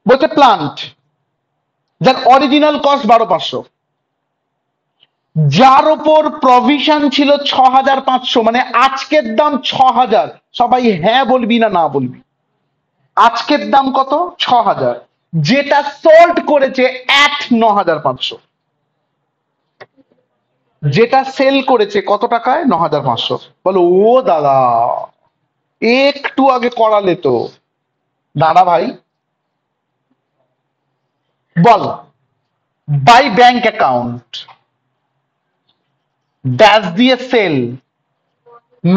বলছে প্লান্ট যার অরিজিনাল কস্ট 12,500, যার ওপর প্রভিশন ছিল 6,500, মানে আজকের দাম 6,000। সবাই হ্যাঁ বলবি না না বলবি? আজকের দাম কত? 6,000। যেটা সোল্ড করেছে অ্যাট 9,500, যেটা সেল করেছে কত টাকায়? 9,500। বলো ও দাদা, একটু আগে করালে তো। দাদা ভাই বল, বাই ব্যাংক অ্যাকাউন্ট ড্যাশ দিয়ে সেল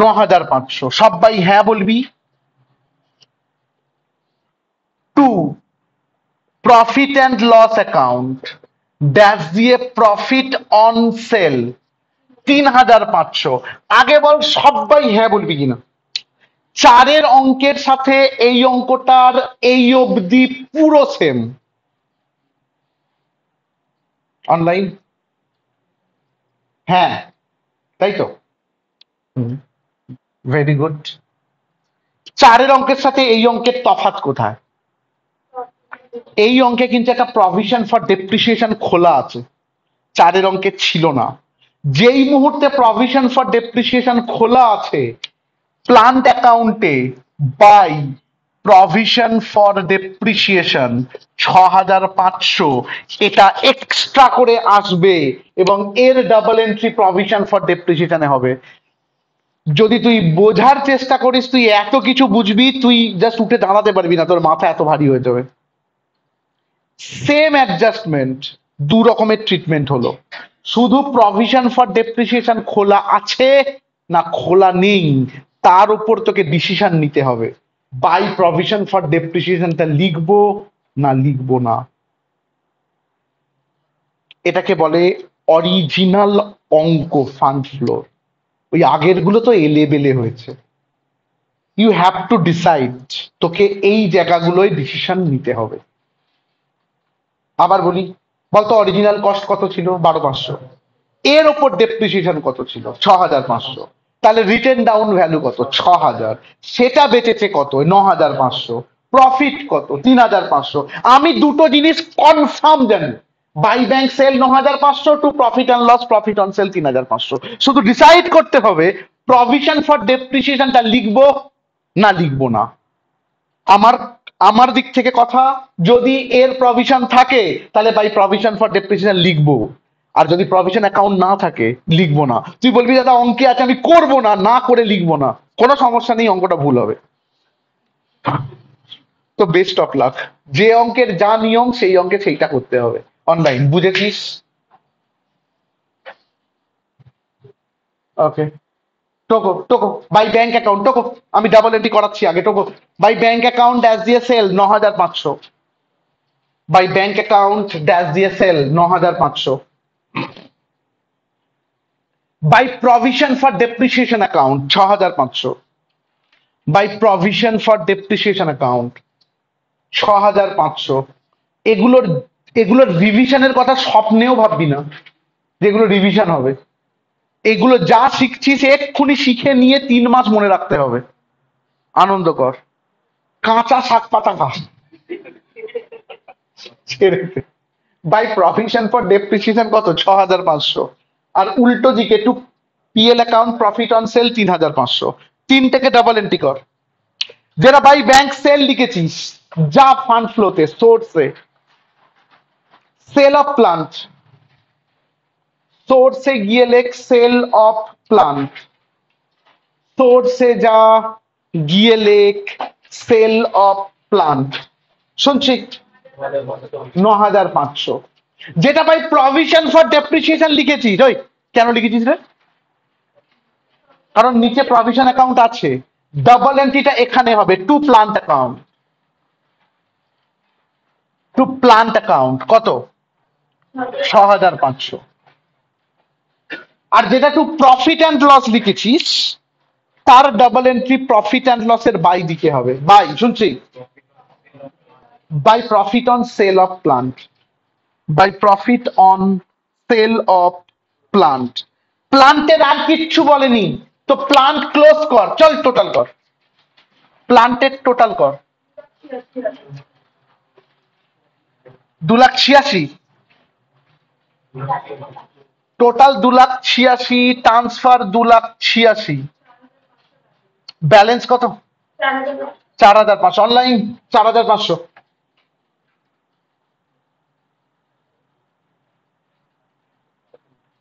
9,500, সবাই হ্যাঁ বলবি। To, profit and loss account dash দিয়ে প্রফিট অন সেল 3,500। আগে বল সবাই হ্যাঁ বলবি কিনা। চারের অঙ্কের সাথে এই অঙ্কটার এই অবধি পুরো সেম। অনলাইন? হ্যাঁ, তাই তো। Very good. চারের অঙ্কের সাথে এই অঙ্কের তফাৎ কোথায়? এই অঙ্কে কিন্তু একটা প্রভিশন ফর ডেপ্রিসিয়েশন খোলা আছে, চারের অঙ্কে ছিল না। যেই মুহূর্তে প্রভিশন ফর ডেপ্রিসিয়েশন খোলা আছে প্লান্ট অ্যাকাউন্টে বাই প্রভিশন ফর ডেপ্রিসিয়েশন 6,500, এটা এক্সট্রা করে আসবে এবং এর ডাবল এন্ট্রি প্রভিশন ফর ডেপ্রিসিয়েশনে হবে। যদি তুই বোঝার চেষ্টা করিস, তুই এত কিছু বুঝবি, তুই জাস্ট উঠে দাঁড়াতে পারবি না, তোর মাথা এত ভারী হয়ে যাবে। সেম অ্যাডজাস্টমেন্ট, দু রকমের ট্রিটমেন্ট হলো। শুধু প্রভিশন ফর ডেপ্রিসিয়েশন খোলা আছে না খোলা নেই তার উপর তোকে ডিসিশন নিতে হবে। বাই প্রভিশন ফর ডেপ্রিসিয়েশনটা লিখবো না লিখবো না। এটাকে বলে অরিজিনাল অঙ্ক ফান্ড ফ্লোর। ওই আগের গুলো তো এলেবেলে হয়েছে। ইউ হ্যাভ টু ডিসাইড, তোকে এই জায়গাগুলোয় ডিসিশন নিতে হবে। আবার বলি, বলতো অরিজিনাল কস্ট কত ছিল? 12,500। এর ওপর ডেপ্রিসিয়েশন কত ছিল? 6,500। তাহলে রিটেন ডাউন ভ্যালু কত? 6,000। সেটা বেচেছে কত? 9,500। প্রফিট কত? 3,500। আমি দুটো জিনিস কনফার্ম জানি, by bank sale 9,500 to profit and loss profit on sale 3,500। শুধু ডিসাইড করতে হবে প্রভিশন ফর ডেপ্রিসিয়েশনটা লিখবো না লিখবো না। আমার আমার দিক থেকে কথা, যদি এর প্রভিশন থাকে তাহলে বাই প্রভিশন ফর ডেপ্রিসিয়েশন লিখবো, আর যদি প্রভিশন অ্যাকাউন্ট না থাকে লিখবো না। তুই বলবি দাদা অঙ্কে আছে আমি করবো না, না করে লিখবো না, কোনো সমস্যা নেই, অঙ্কটা ভুল হবে। তো বেস্ট অফ লাক, যে অঙ্কের যা নিয়ম সেই অঙ্কে সেইটা করতে হবে। অনলাইন বুঝেছিস? ওকে। টোকো টোকো, বাই ব্যাংক অ্যাকাউন্ট টোকো, আমি ডাবল এন্ট্রি করাচ্ছি আগে। টোকো, বাই ব্যাংক অ্যাকাউন্ট ড্যাশ দিয়ে sale 9,500, by bank account dash দিয়ে sale 9,500, by provision for depreciation account 6,500, by provision for depreciation account 6,500। এগুলোর এগুলোর রিভিশনের কথা স্বপ্নেও ভাববি না যেগুলো রিভিশন হবে। এগুলো যা শিখছিস এক্ষুনি শিখে নিয়ে 3 মাস মনে রাখতে হবে। আনন্দ কর, কাঁচা শাক পাতা খা, ছেড়ে দে। বাই প্রভিশন ফর ডেপ্রিসিয়েশন কত? 6,500। আর উল্টো দিকে to P L account profit on sale 3,500। তিনটেকে ডাবল এন্ট্রি কর। যেটা বাই ব্যাংক সেল লিখেছিস, যা ফান্ড ফ্লোতে সোর্সে সেল অফ প্লান্ট, সোর্সে গিয়ে লেখ সেল অফ প্লান্ট, সোর্সে যা গিয়ে লেখ সেল অফ প্লান্ট। শুনছি? 9,500। যেটা ভাই প্রভিশন ফর ডেপ্রিসিয়েশন লিখেছিস, ওই কেন লিখেছিস রে? কারণ নিচে প্রভিশন অ্যাকাউন্ট আছে, ডাবল এন্ট্রিটা এখানে হবে to plant account. To plant account কত? 6,500। আর যেটা টু প্রফিট অ্যান্ড লস লিখেছিস তার ডাবল এন্ট্রি প্রফিট অ্যান্ড লসের বাই দিকে হবে। বাই, শুনছি? By profit on sale of plant, by profit on sale of plant. প্লান্টের আর কিচ্ছু বলেনি তো, প্লান্ট ক্লোজ কর, চল টোটাল কর, প্লান্টের টোটাল কর। 2,86,000। টোটাল 2,86,000, ট্রান্সফার 2,86,000, ব্যালেন্স কত? 4,500। Online 4,500।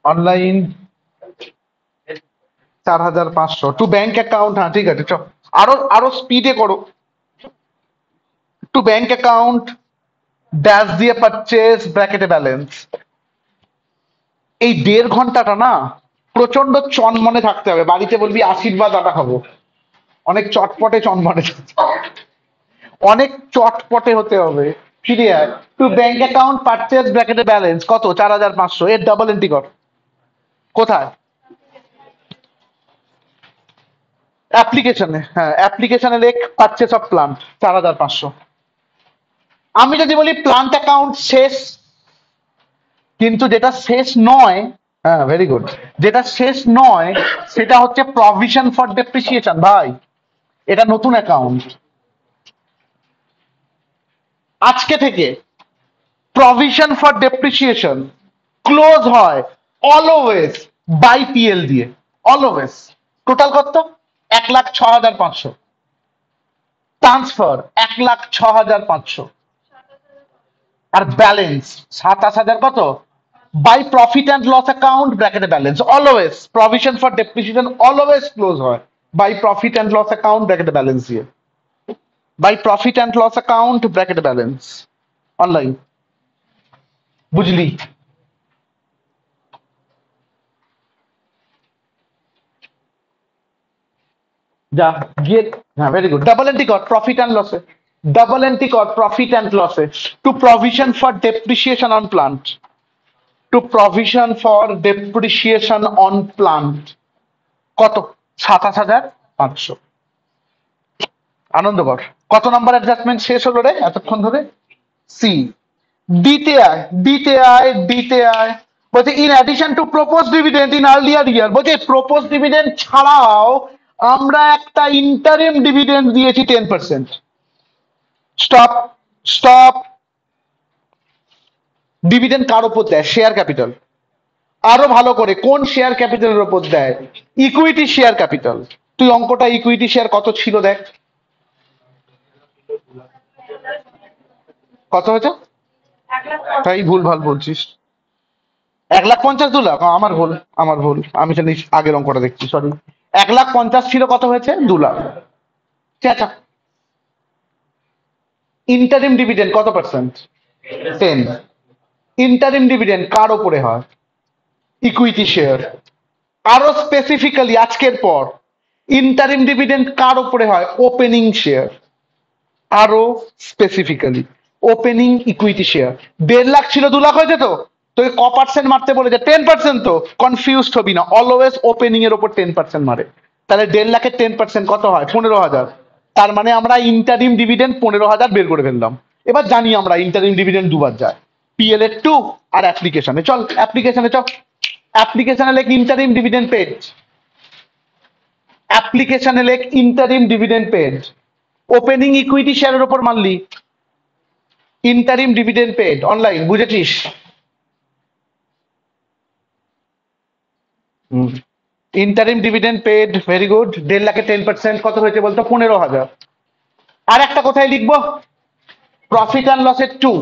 Online 4,500 two bank account. হ্যাঁ ঠিক আছে, চল আরো আরো স্পিডে করো। টু ব্যাংক অ্যাকাউন্ট, ড্যাশ দিয়ে পারচেস, ব্র্যাকেটে ব্যালেন্স। এই 1.5 ঘন্টাটা না প্রচন্ড চনমনে থাকতে হবে। বাড়িতে বলবি আশীর্বাদ আটা খাবো। অনেক চটপটে চনমনে অনেক চটপটে হতে হবে। ফিরে আয়। টু ব্যাংক অ্যাকাউন্ট, পারচেস, ব্র্যাকেটে ব্যালেন্স কত? 4,500। এর ডাবল এন্ট্রি কর। কোথায়? অ্যাপ্লিকেশনে। হ্যাঁ অ্যাপ্লিকেশনে লেখ পারচেস অফ প্লান্ট 4,500। আমি যদি বলি প্লান্ট অ্যাকাউন্ট শেষ, কিন্তু যেটা শেষ নয়, হ্যাঁ ভেরি গুড, যেটা শেষ নয় সেটা হচ্ছে প্রভিশন ফর ডেপ্রিসিয়েশন। ভাই এটা নতুন অ্যাকাউন্ট। আজকে থেকে প্রভিশন ফর ডেপ্রিসিয়েশন ক্লোজ হয় অলওয়েজ বাই পিএল দিয়ে, অলওয়েজ। টোটাল কত? 1,06,500। ট্রান্সফার 1,06,500। আর ব্যালেন্স 27,000 কত? By profit and loss account, ব্র্যাকেটে balance. Always provision for depreciation always close হয় by profit and loss account, ব্র্যাকেটে ব্যালেন্স দিয়ে। By profit and loss account, ব্র্যাকেটে ব্যালেন্স। অনলাইন বুঝলি? যা গিয়ে, হ্যাঁ ভেরি গুড, ডাবল এন্ট্রি কর প্রফিট অ্যান্ড লসে। ডাবল এন্ট্রি কর প্রফিট অ্যান্ড লসে। To provision for depreciation on plant, to provision for depreciation on plant কত? 27,500। আনন্দ কর। কত নাম্বার অ্যাডজাস্টমেন্ট শেষ হলো রে এতক্ষণ ধরে? সি। দিতে আয়, দিতে আয়, দিতে আয়। বলছে in addition to propose dividend in earlier year. বলছে প্রপোজ ডিভিডেন্ড ছাড়াও আমরা একটা ইন্টারিম ডিভিডেন্ড দিয়েছি 10%। Stop, stop. ডিভিডেন্ড কার উপর দেয়? Share capital. আরো ভালো করে, কোন শেয়ার ক্যাপিটালের উপর দেয়? Equity share capital. তুই অঙ্কটা ইকুইটি শেয়ার কত ছিল দেখ। কত হয়েছে? তাই ভুল ভাল বলছিস। 1,50,000, 2 লাখ? আমার ভুল, আমার ভুল, আমি জানি আগের অঙ্কটা দেখছি, সরি। 1,50,000 ছিল, কত হয়েছে? 2 লাখ। আচ্ছা, ইন্টারিম ডিভিডেন্ড কত পার্সেন্ট? 10। ইন্টারিম ডিভিডেন্ড কার ওপরে হয়? Equity share. আরো স্পেসিফিক্যালি আজকের পর ইন্টারিম ডিভিডেন্ড কার ওপরে হয়? Opening share. আরো specifically opening equity share. 1.5 lakh ছিল, 2 লাখ হয়েছে। তো তোকে ক পার্সেন্ট মারতে বলেছে? 10%। তো কনফিউজড হবি না, অলওয়েজ ওপেনিং এর ওপর 10% মারে। তাহলে 1.5 লাখের 10% কত হয়? 15,000। তার মানে আমরা ইন্টারিম ডিভিডেন্ড 15,000 বের করে ফেললাম। এবার জানি আমরা ইন্টারিম ডিভিডেন্ড দুবার যায়, পিএল এর 2 আর অ্যাপ্লিকেশনে। চল অ্যাপ্লিকেশনে চল। অ্যাপ্লিকেশনে লেখ ইন্টারিম ডিভিডেন্ড পেড। অ্যাপ্লিকেশনে লেখ interim dividend paid. Opening equity শেয়ারের ওপর মানলি, ইন্টারিম ডিভিডেন্ড পেড। অনলাইন বুঝেছিস? Interim dividend paid, very good. 1.5 লাখে 10% কত হয়েছে বলতো? 15,000। আর একটা কোথায় লিখবো? প্রফিট অ্যান্ড লসের 2।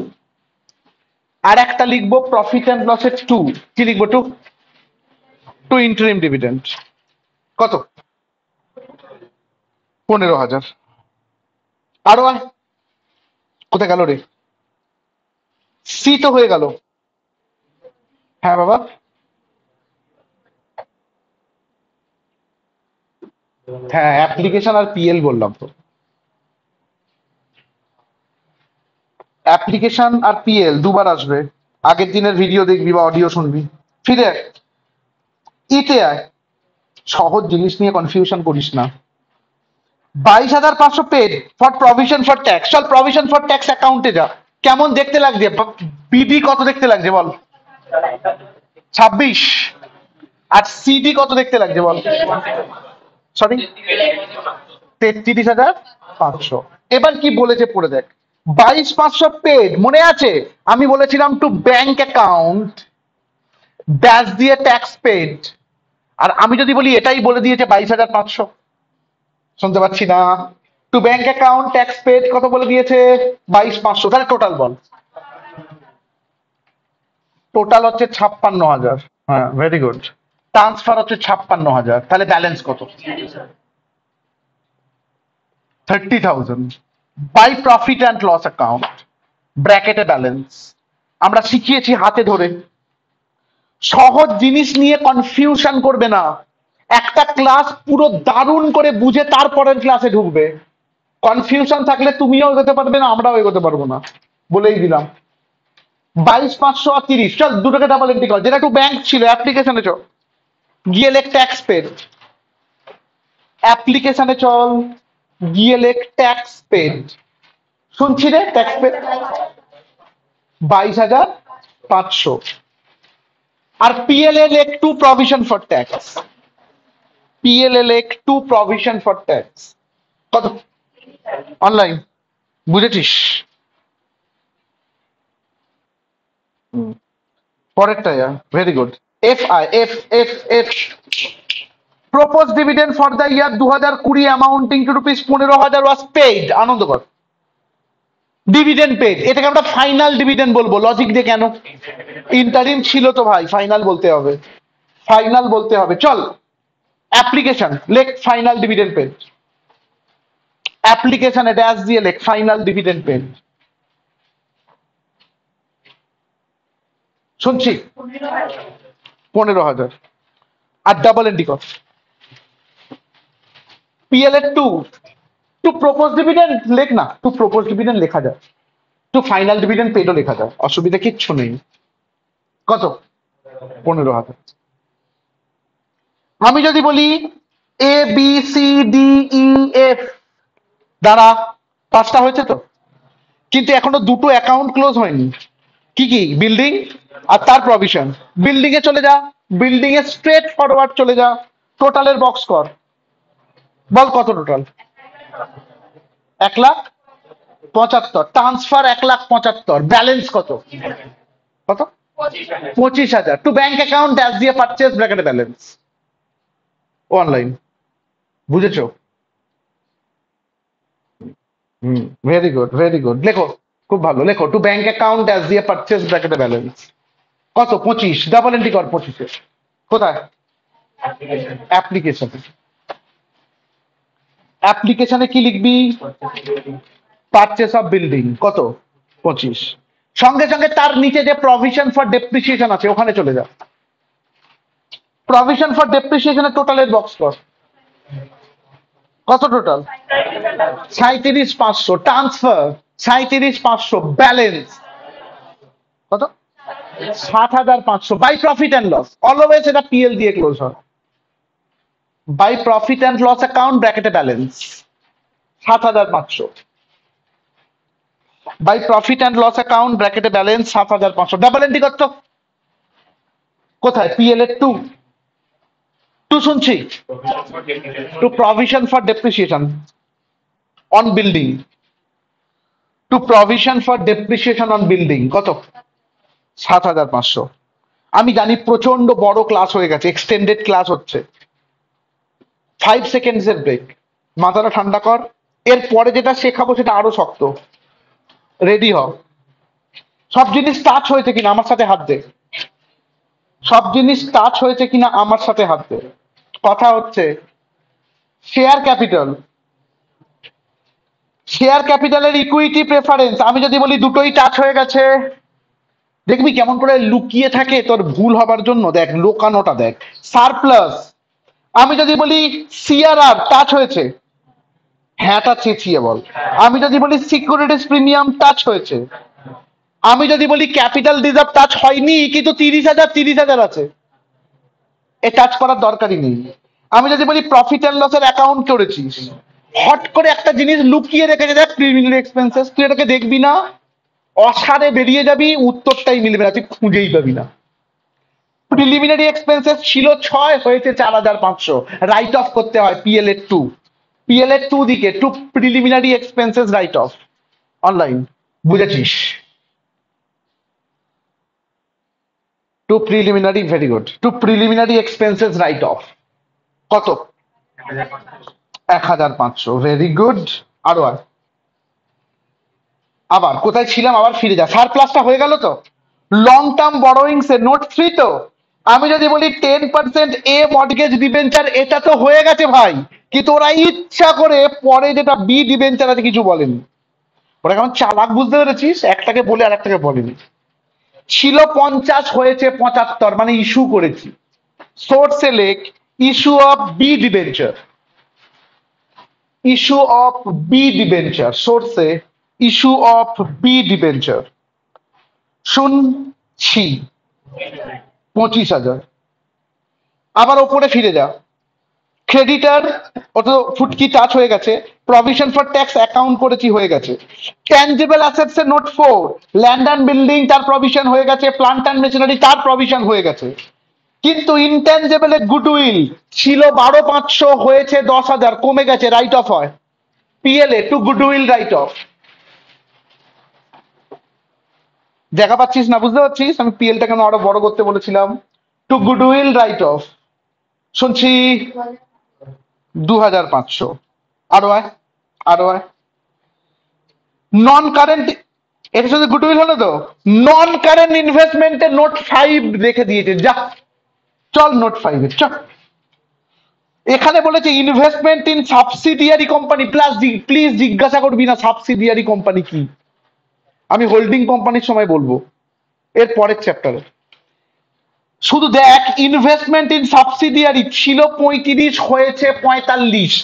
আর একটা লিখবো প্রফিট অ্যান্ড লসের 2। কি লিখবো? 2। টু ইন্টারিম ডিভিডেন্ড কত? 15,000। আরো আয়। কোথায় গেল রে? সি তো হয়ে গেল। হ্যাঁ বাবা, হ্যাঁ অ্যাপ্লিকেশন আর পিএল বললাম তো। অ্যাপ্লিকেশন আর পিএল দুবার আসবে। আগের দিনের ভিডিও দেখবি বা অডিও শুনবি। ফিরে আয়। ইতে আয়। সহজ জিনিস নিয়ে কনফিউশন করিস না। 22,500 paid for provision for tax. চল প্রভিশন ফর ট্যাক্স অ্যাকাউন্টে যা। কেমন দেখতে লাগছে? বিডি কত দেখতে লাগছে বল? 26। আর সিডি কত দেখতে লাগছে বল? সরি, 33,500। এবার কি বলেছে পড়ে দেখ। 22,500 পেড, মনে আছে? আমি বলেছিলাম টু ব্যাংক অ্যাকাউন্ট, ড্যাশ দিয়ে ট্যাক্স পেড। আর আমি যদি বলি এটাই বলে দিয়েছে 22,500, শুনতে পাচ্ছি না। To bank account tax paid কত বলে দিয়েছে? 22,500। তাহলে টোটাল বল। টোটাল হচ্ছে 56,000। হ্যাঁ, ভেরি গুড। ট্রান্সফার হচ্ছে 56,000। তাহলে ব্যালেন্স কত? 30,000। By profit and loss account ব্র্যাকেটে ব্যালেন্স। আমরা শিখিয়েছি হাতে ধরে, সহজ জিনিস নিয়ে কনফিউশন করবে না। একটা ক্লাস পুরো দারুণ করে বুঝে তারপরের ক্লাসে ঢুকবে। কনফিউশন থাকলে তুমিও এগোতে পারবে না, আমরাও এগোতে পারবো না, বলেই দিলাম। 22,500 আর 30, চল দুটোকে ডাবল এন্ট্রি কর। যেটা একটু ব্যাংক ছিল অ্যাপ্লিকেশনে চল, গিয়ে লেখ ট্যাক্স পেড। অ্যাপ্লিকেশনে চল, গিয়ে লেখ ট্যাক্স পেড। শুনছি রে, ট্যাক্স পেড 22,500। আর পিএলএ লেখ to provision for tax. PLA লেখ টু প্রভিশন ফর ট্যাক্স। কত? অনলাইন, বুঝেছিস? পরেরটা, very good. F I F F F propose dividend for the year 2020 amounting to ₹15,000 was paid. আনন্দ কর। ডিভিডেন্ড পেড, এটাকে আমরা ফাইনাল ডিভিডেন্ড বলবো। লজিক দিয়ে কেন? ইন্টারিম ছিল তো ভাই, ফাইনাল বলতে হবে। ফাইনাল বলতে হবে। চল অ্যাপ্লিকেশন লেখ ফাইনাল ডিভিডেন্ড পেড। অ্যাপ্লিকেশনে ড্যাশ দিয়ে লেখ ফাইনাল ডিভিডেন্ড পেড। শুনছি? 15,000। আর ডাবল এন্ট্রি কর। PLA to to propose dividend লেখ না, টু প্রপোজ ডিভিডেন্ড লেখা যায়, টু ফাইনাল ডিভিডেন্ড পেডও লেখা যায়, অসুবিধা কিচ্ছু নেই। কত? 15,000। আমি যদি বলি A B C D E F, দাঁড়া, পাঁচটা হয়েছে তো, কিন্তু এখনো দুটো অ্যাকাউন্ট ক্লোজ হয়নি। কি কি? বিল্ডিং আর তার প্রভিশন। বিল্ডিং এ চলে যা, বিল্ডিং এ স্ট্রেট ফরওয়ার্ড চলে যা, টোটালের বক্স কর, বল কত টোটাল? 1,75,000। ট্রান্সফার 1,75,000। ব্যালেন্স কত? কত? 25,000। টু ব্যাংক অ্যাকাউন্ট ড্যাশ দিয়ে পারচেজ ব্র্যাকেটে ব্যালেন্স। অনলাইন, বুঝেছো? Very good, very good. লেখো, খুব ভালো, লেখো টু ব্যাংক অ্যাকাউন্ট ড্যাশ দিয়ে পারচেজ ব্র্যাকেটে ব্যালেন্স। কত? 25। ডাবল এন্ট্রি কর 25-এ। কোথায়? অ্যাপ্লিকেশন। অ্যাপ্লিকেশনে কি লিখবি? Purchase of building. কত? 25। সঙ্গে সঙ্গে তার নিচে যে প্রভিশন ফর ডেপ্রিসিয়েশন আছে ওখানে চলে যা। প্রভিশন ফর ডেপ্রিসিয়েশনের টোটালের বক্স কর। কত টোটাল? 37,500। ট্রান্সফার 37,500। ব্যালেন্স কত? 7,500। By profit and loss, always এটা পিএল দিয়ে ক্লোজ হয়। By profit and loss account ব্র্যাকেটে balance 7,500। By profit and loss account ব্র্যাকেটে ব্যালেন্স 7,500। ডাবল এন্ট্রি করতো কোথায়? পিএল এর টু। টু শুনছি, to provision for depreciation on building. To provision for depreciation on building কত? 7,500। আমি জানি প্রচন্ড বড় ক্লাস হয়ে গেছে, এক্সটেন্ডেড ক্লাস হচ্ছে। 5 সেকেন্ডসের ব্রেক, মাথাটা ঠান্ডা কর। এর পরে যেটা শেখাবো সেটা আরো শক্ত। রেডি হ। সব জিনিস টাচ হয়েছে কিনা আমার সাথে হাত দে। সব জিনিস টাচ হয়েছে কিনা আমার সাথে হাত দে। কথা হচ্ছে শেয়ার ক্যাপিটাল, শেয়ার ক্যাপিটালের ইকুইটি প্রেফারেন্স। আমি যদি বলি দুটোই টাচ হয়ে গেছে, দেখবি কেমন করে লুকিয়ে থাকে তোর ভুল হবার জন্য। দেখ, লোকানোটা দেখ। সারপ্লাস, আমি যদি বলি সিআরআর টাচ হয়েছে, হ্যাঁটা চেঁচিয়ে বল। আমি যদি বলি সিকিউরিটিজ প্রিমিয়াম টাচ হয়েছে। আমি যদি বলি ক্যাপিটাল রিজার্ভ টাচ হয়নি, কিন্তু 30,000 আছে, এ টাচ করার দরকারই নেই। আমি যদি বলি প্রফিট অ্যান্ড লসের অ্যাকাউন্ট করেছিস, হট করে একটা জিনিস লুকিয়ে রেখেছে, দেখ প্রিলিমিনারি এক্সপেন্সেস, তুই এটাকে দেখবি না, অসারে বেরিয়ে যাবি, উত্তরটাই মিলবে না, তুই খুঁজেই পাবি না। প্রিলিমিনারি এক্সপেন্সেস ছিল 6, হয়েছে 4,500। রাইট অফ করতে হয় পিএল এর টু। পিএল এর টু দিকে to preliminary expenses write off. Online, বুঝেছিস? To preliminary, very good. To preliminary expenses write off কত? 1500, ভেরি গুড। আরো আর আবার কোথায় ছিলাম, আবার ফিরে যা। সারপ্লাসটা হয়ে গেল তো। লং টার্ম বরোয়িংস এর নোট 3 তো। আমি যদি বলি 10% এ মর্টগেজ ডিবেঞ্চার, এটা তো হয়ে গেছে ভাই, কিন্তু ওরা ইচ্ছা করে পরে যেটা বি ডিবেঞ্চার আছে কিছু বলেনি। ওরা কেমন চালাক, বুঝতে পেরেছিস? একটাকে বলে আর একটাকে বলেনি। ছিল 50, হয়েছে 75, মানে ইস্যু করেছি। সোর্সে লেখ issue of B debenture, issue of B debenture, সোর্সে ইস্যু অফ বি ডিবেঞ্চার শুনছি 25,000। আবার ওপরে ফিরে যা। ক্রেডিটার অত ফুটকি টাচ হয়ে গেছে। প্রভিশন ফর ট্যাক্স অ্যাকাউন্ট করেছি, হয়ে গেছে। ট্যানজিবল অ্যাসেটস এর নোট 4, ল্যান্ড অ্যান্ড বিল্ডিং তার প্রভিশন হয়ে গেছে, প্লান্ট অ্যান্ড মেশিনারি তার প্রভিশন হয়ে গেছে। কিন্তু ইনট্যানজিবল এর গুডউইল ছিল 12,500, হয়েছে 10,000, কমে গেছে, রাইট অফ হয়। PLA to goodwill write off. দেখা পাচ্ছিস না? বুঝতে পারছিস আমি পিএলটা কেন আরো বড় করতে বলেছিলাম? টু গুডউইল রাইট অফ শুনছি 2,500। আরো আয়, আরো আয়। নন কারেন্ট, এটা শুধু গুডউইল হলো তো। নন কারেন্ট ইনভেস্টমেন্টে নোট 5 রেখে দিয়েছে, যা চল নোট 5 এ চল। এখানে বলেছে investment in subsidiary company, please জিজ্ঞাসা করবি না সাবসিডিয়ারি কোম্পানি কি, আমি হোল্ডিং কোম্পানির সময় বলবো এর পরের চ্যাপ্টারে। শুধু দেখ, ইনভেস্টমেন্ট ইন সাবসিডিয়ারি ছিল 35, হয়েছে 45,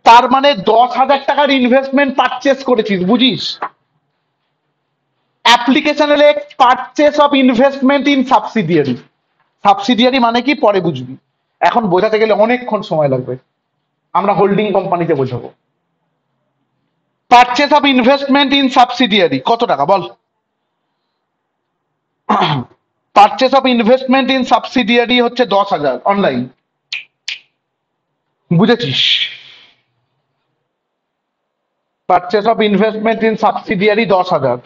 তার মানে 10,000 টাকার ইনভেস্টমেন্ট পারচেস করেছিস, বুঝিস? অ্যাপ্লিকেশন এলে purchase of investment in subsidiary, subsidiary মানে কি পরে বুঝবি, এখন বোঝাতে গেলে অনেকক্ষণ সময় লাগবে, আমরা হোল্ডিং কোম্পানিতে বোঝাবো। Purchase of investment in subsidiary কত টাকা বল? Purchase of investment in subsidiary হচ্ছে 10,000, অনলাইন, বুঝেছিস? Purchase of investment in subsidiary 10,000।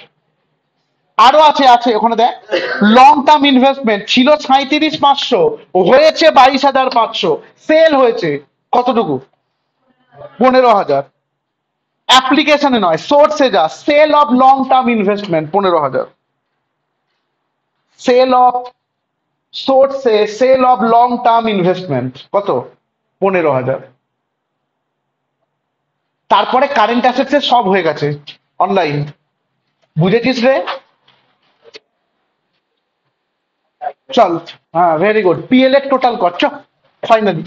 আরো আছে, আছে ওখানে দেখ। লং টার্ম ইনভেস্টমেন্ট ছিল 37,500, হয়েছে 22,500, সেল হয়েছে কতটুকু? 15,000। অ্যাপ্লিকেশনে নয়, সোর্সে যা। Sale of long term investment 15,000। Sale of, সোর্সে sale of long term investment কত? 15,000। তারপরে কারেন্ট অ্যাসেটস সব হয়ে গেছে, অনলাইন, বুঝেছিস রে? চল, হ্যাঁ ভেরি গুড। পিএল এর টোটাল কর, চ ফাইনালি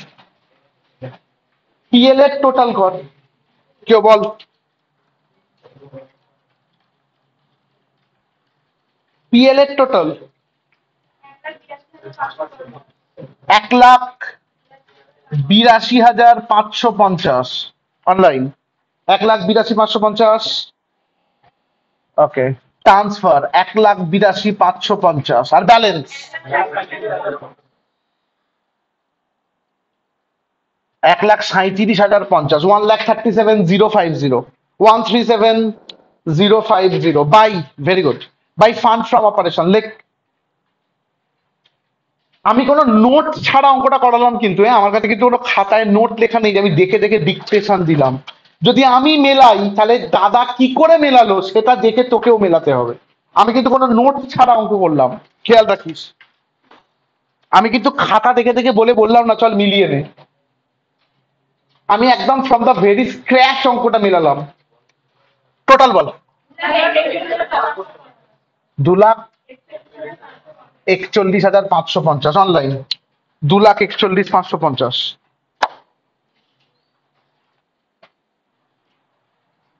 পিএল এর টোটাল কর, কেউ বল। পিএল এর টোটাল 1,82,550, অনলাইন 1,82,550। ওকে, ট্রান্সফার 1,82,550, আর balance 1,37,050, 1,37,050, 137,050 by, very good, by fund from operation. লেখ। আমি কোনো নোট ছাড়া অঙ্কটা করালাম কিন্তু, আমার কাছে কিন্তু কোনো খাতায় নোট লেখা নেই যে আমি দেখে দেখে ডিকটেশন দিলাম। যদি আমি মেলাই তাহলে দাদা কি করে মেলালো সেটা দেখে তোকেও মেলাতে হবে। আমি কিন্তু কোনো নোট ছাড়া অঙ্ক করলাম, খেয়াল রাখিস। আমি কিন্তু খাতা দেখে দেখে বললাম না চল মিলিয়ে নে, আমি একদম ফ্রম দ্য ভেরি স্ক্র্যাচ অঙ্কটা মেলালাম। টোটাল বল। 2,41,550, অনলাইন 2,41,550,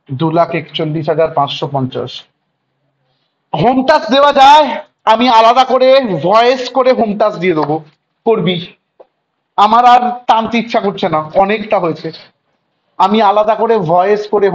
2,41,550। হোম টাস্ক দেওয়া যায়, আমি আলাদা করে ভয়েস করে হোম টাস্ক দিয়ে দেবো, করবি। আমার আর টানতে ইচ্ছা করছে না, অনেকটা হয়েছে, আমি আলাদা করে ভয়েস করে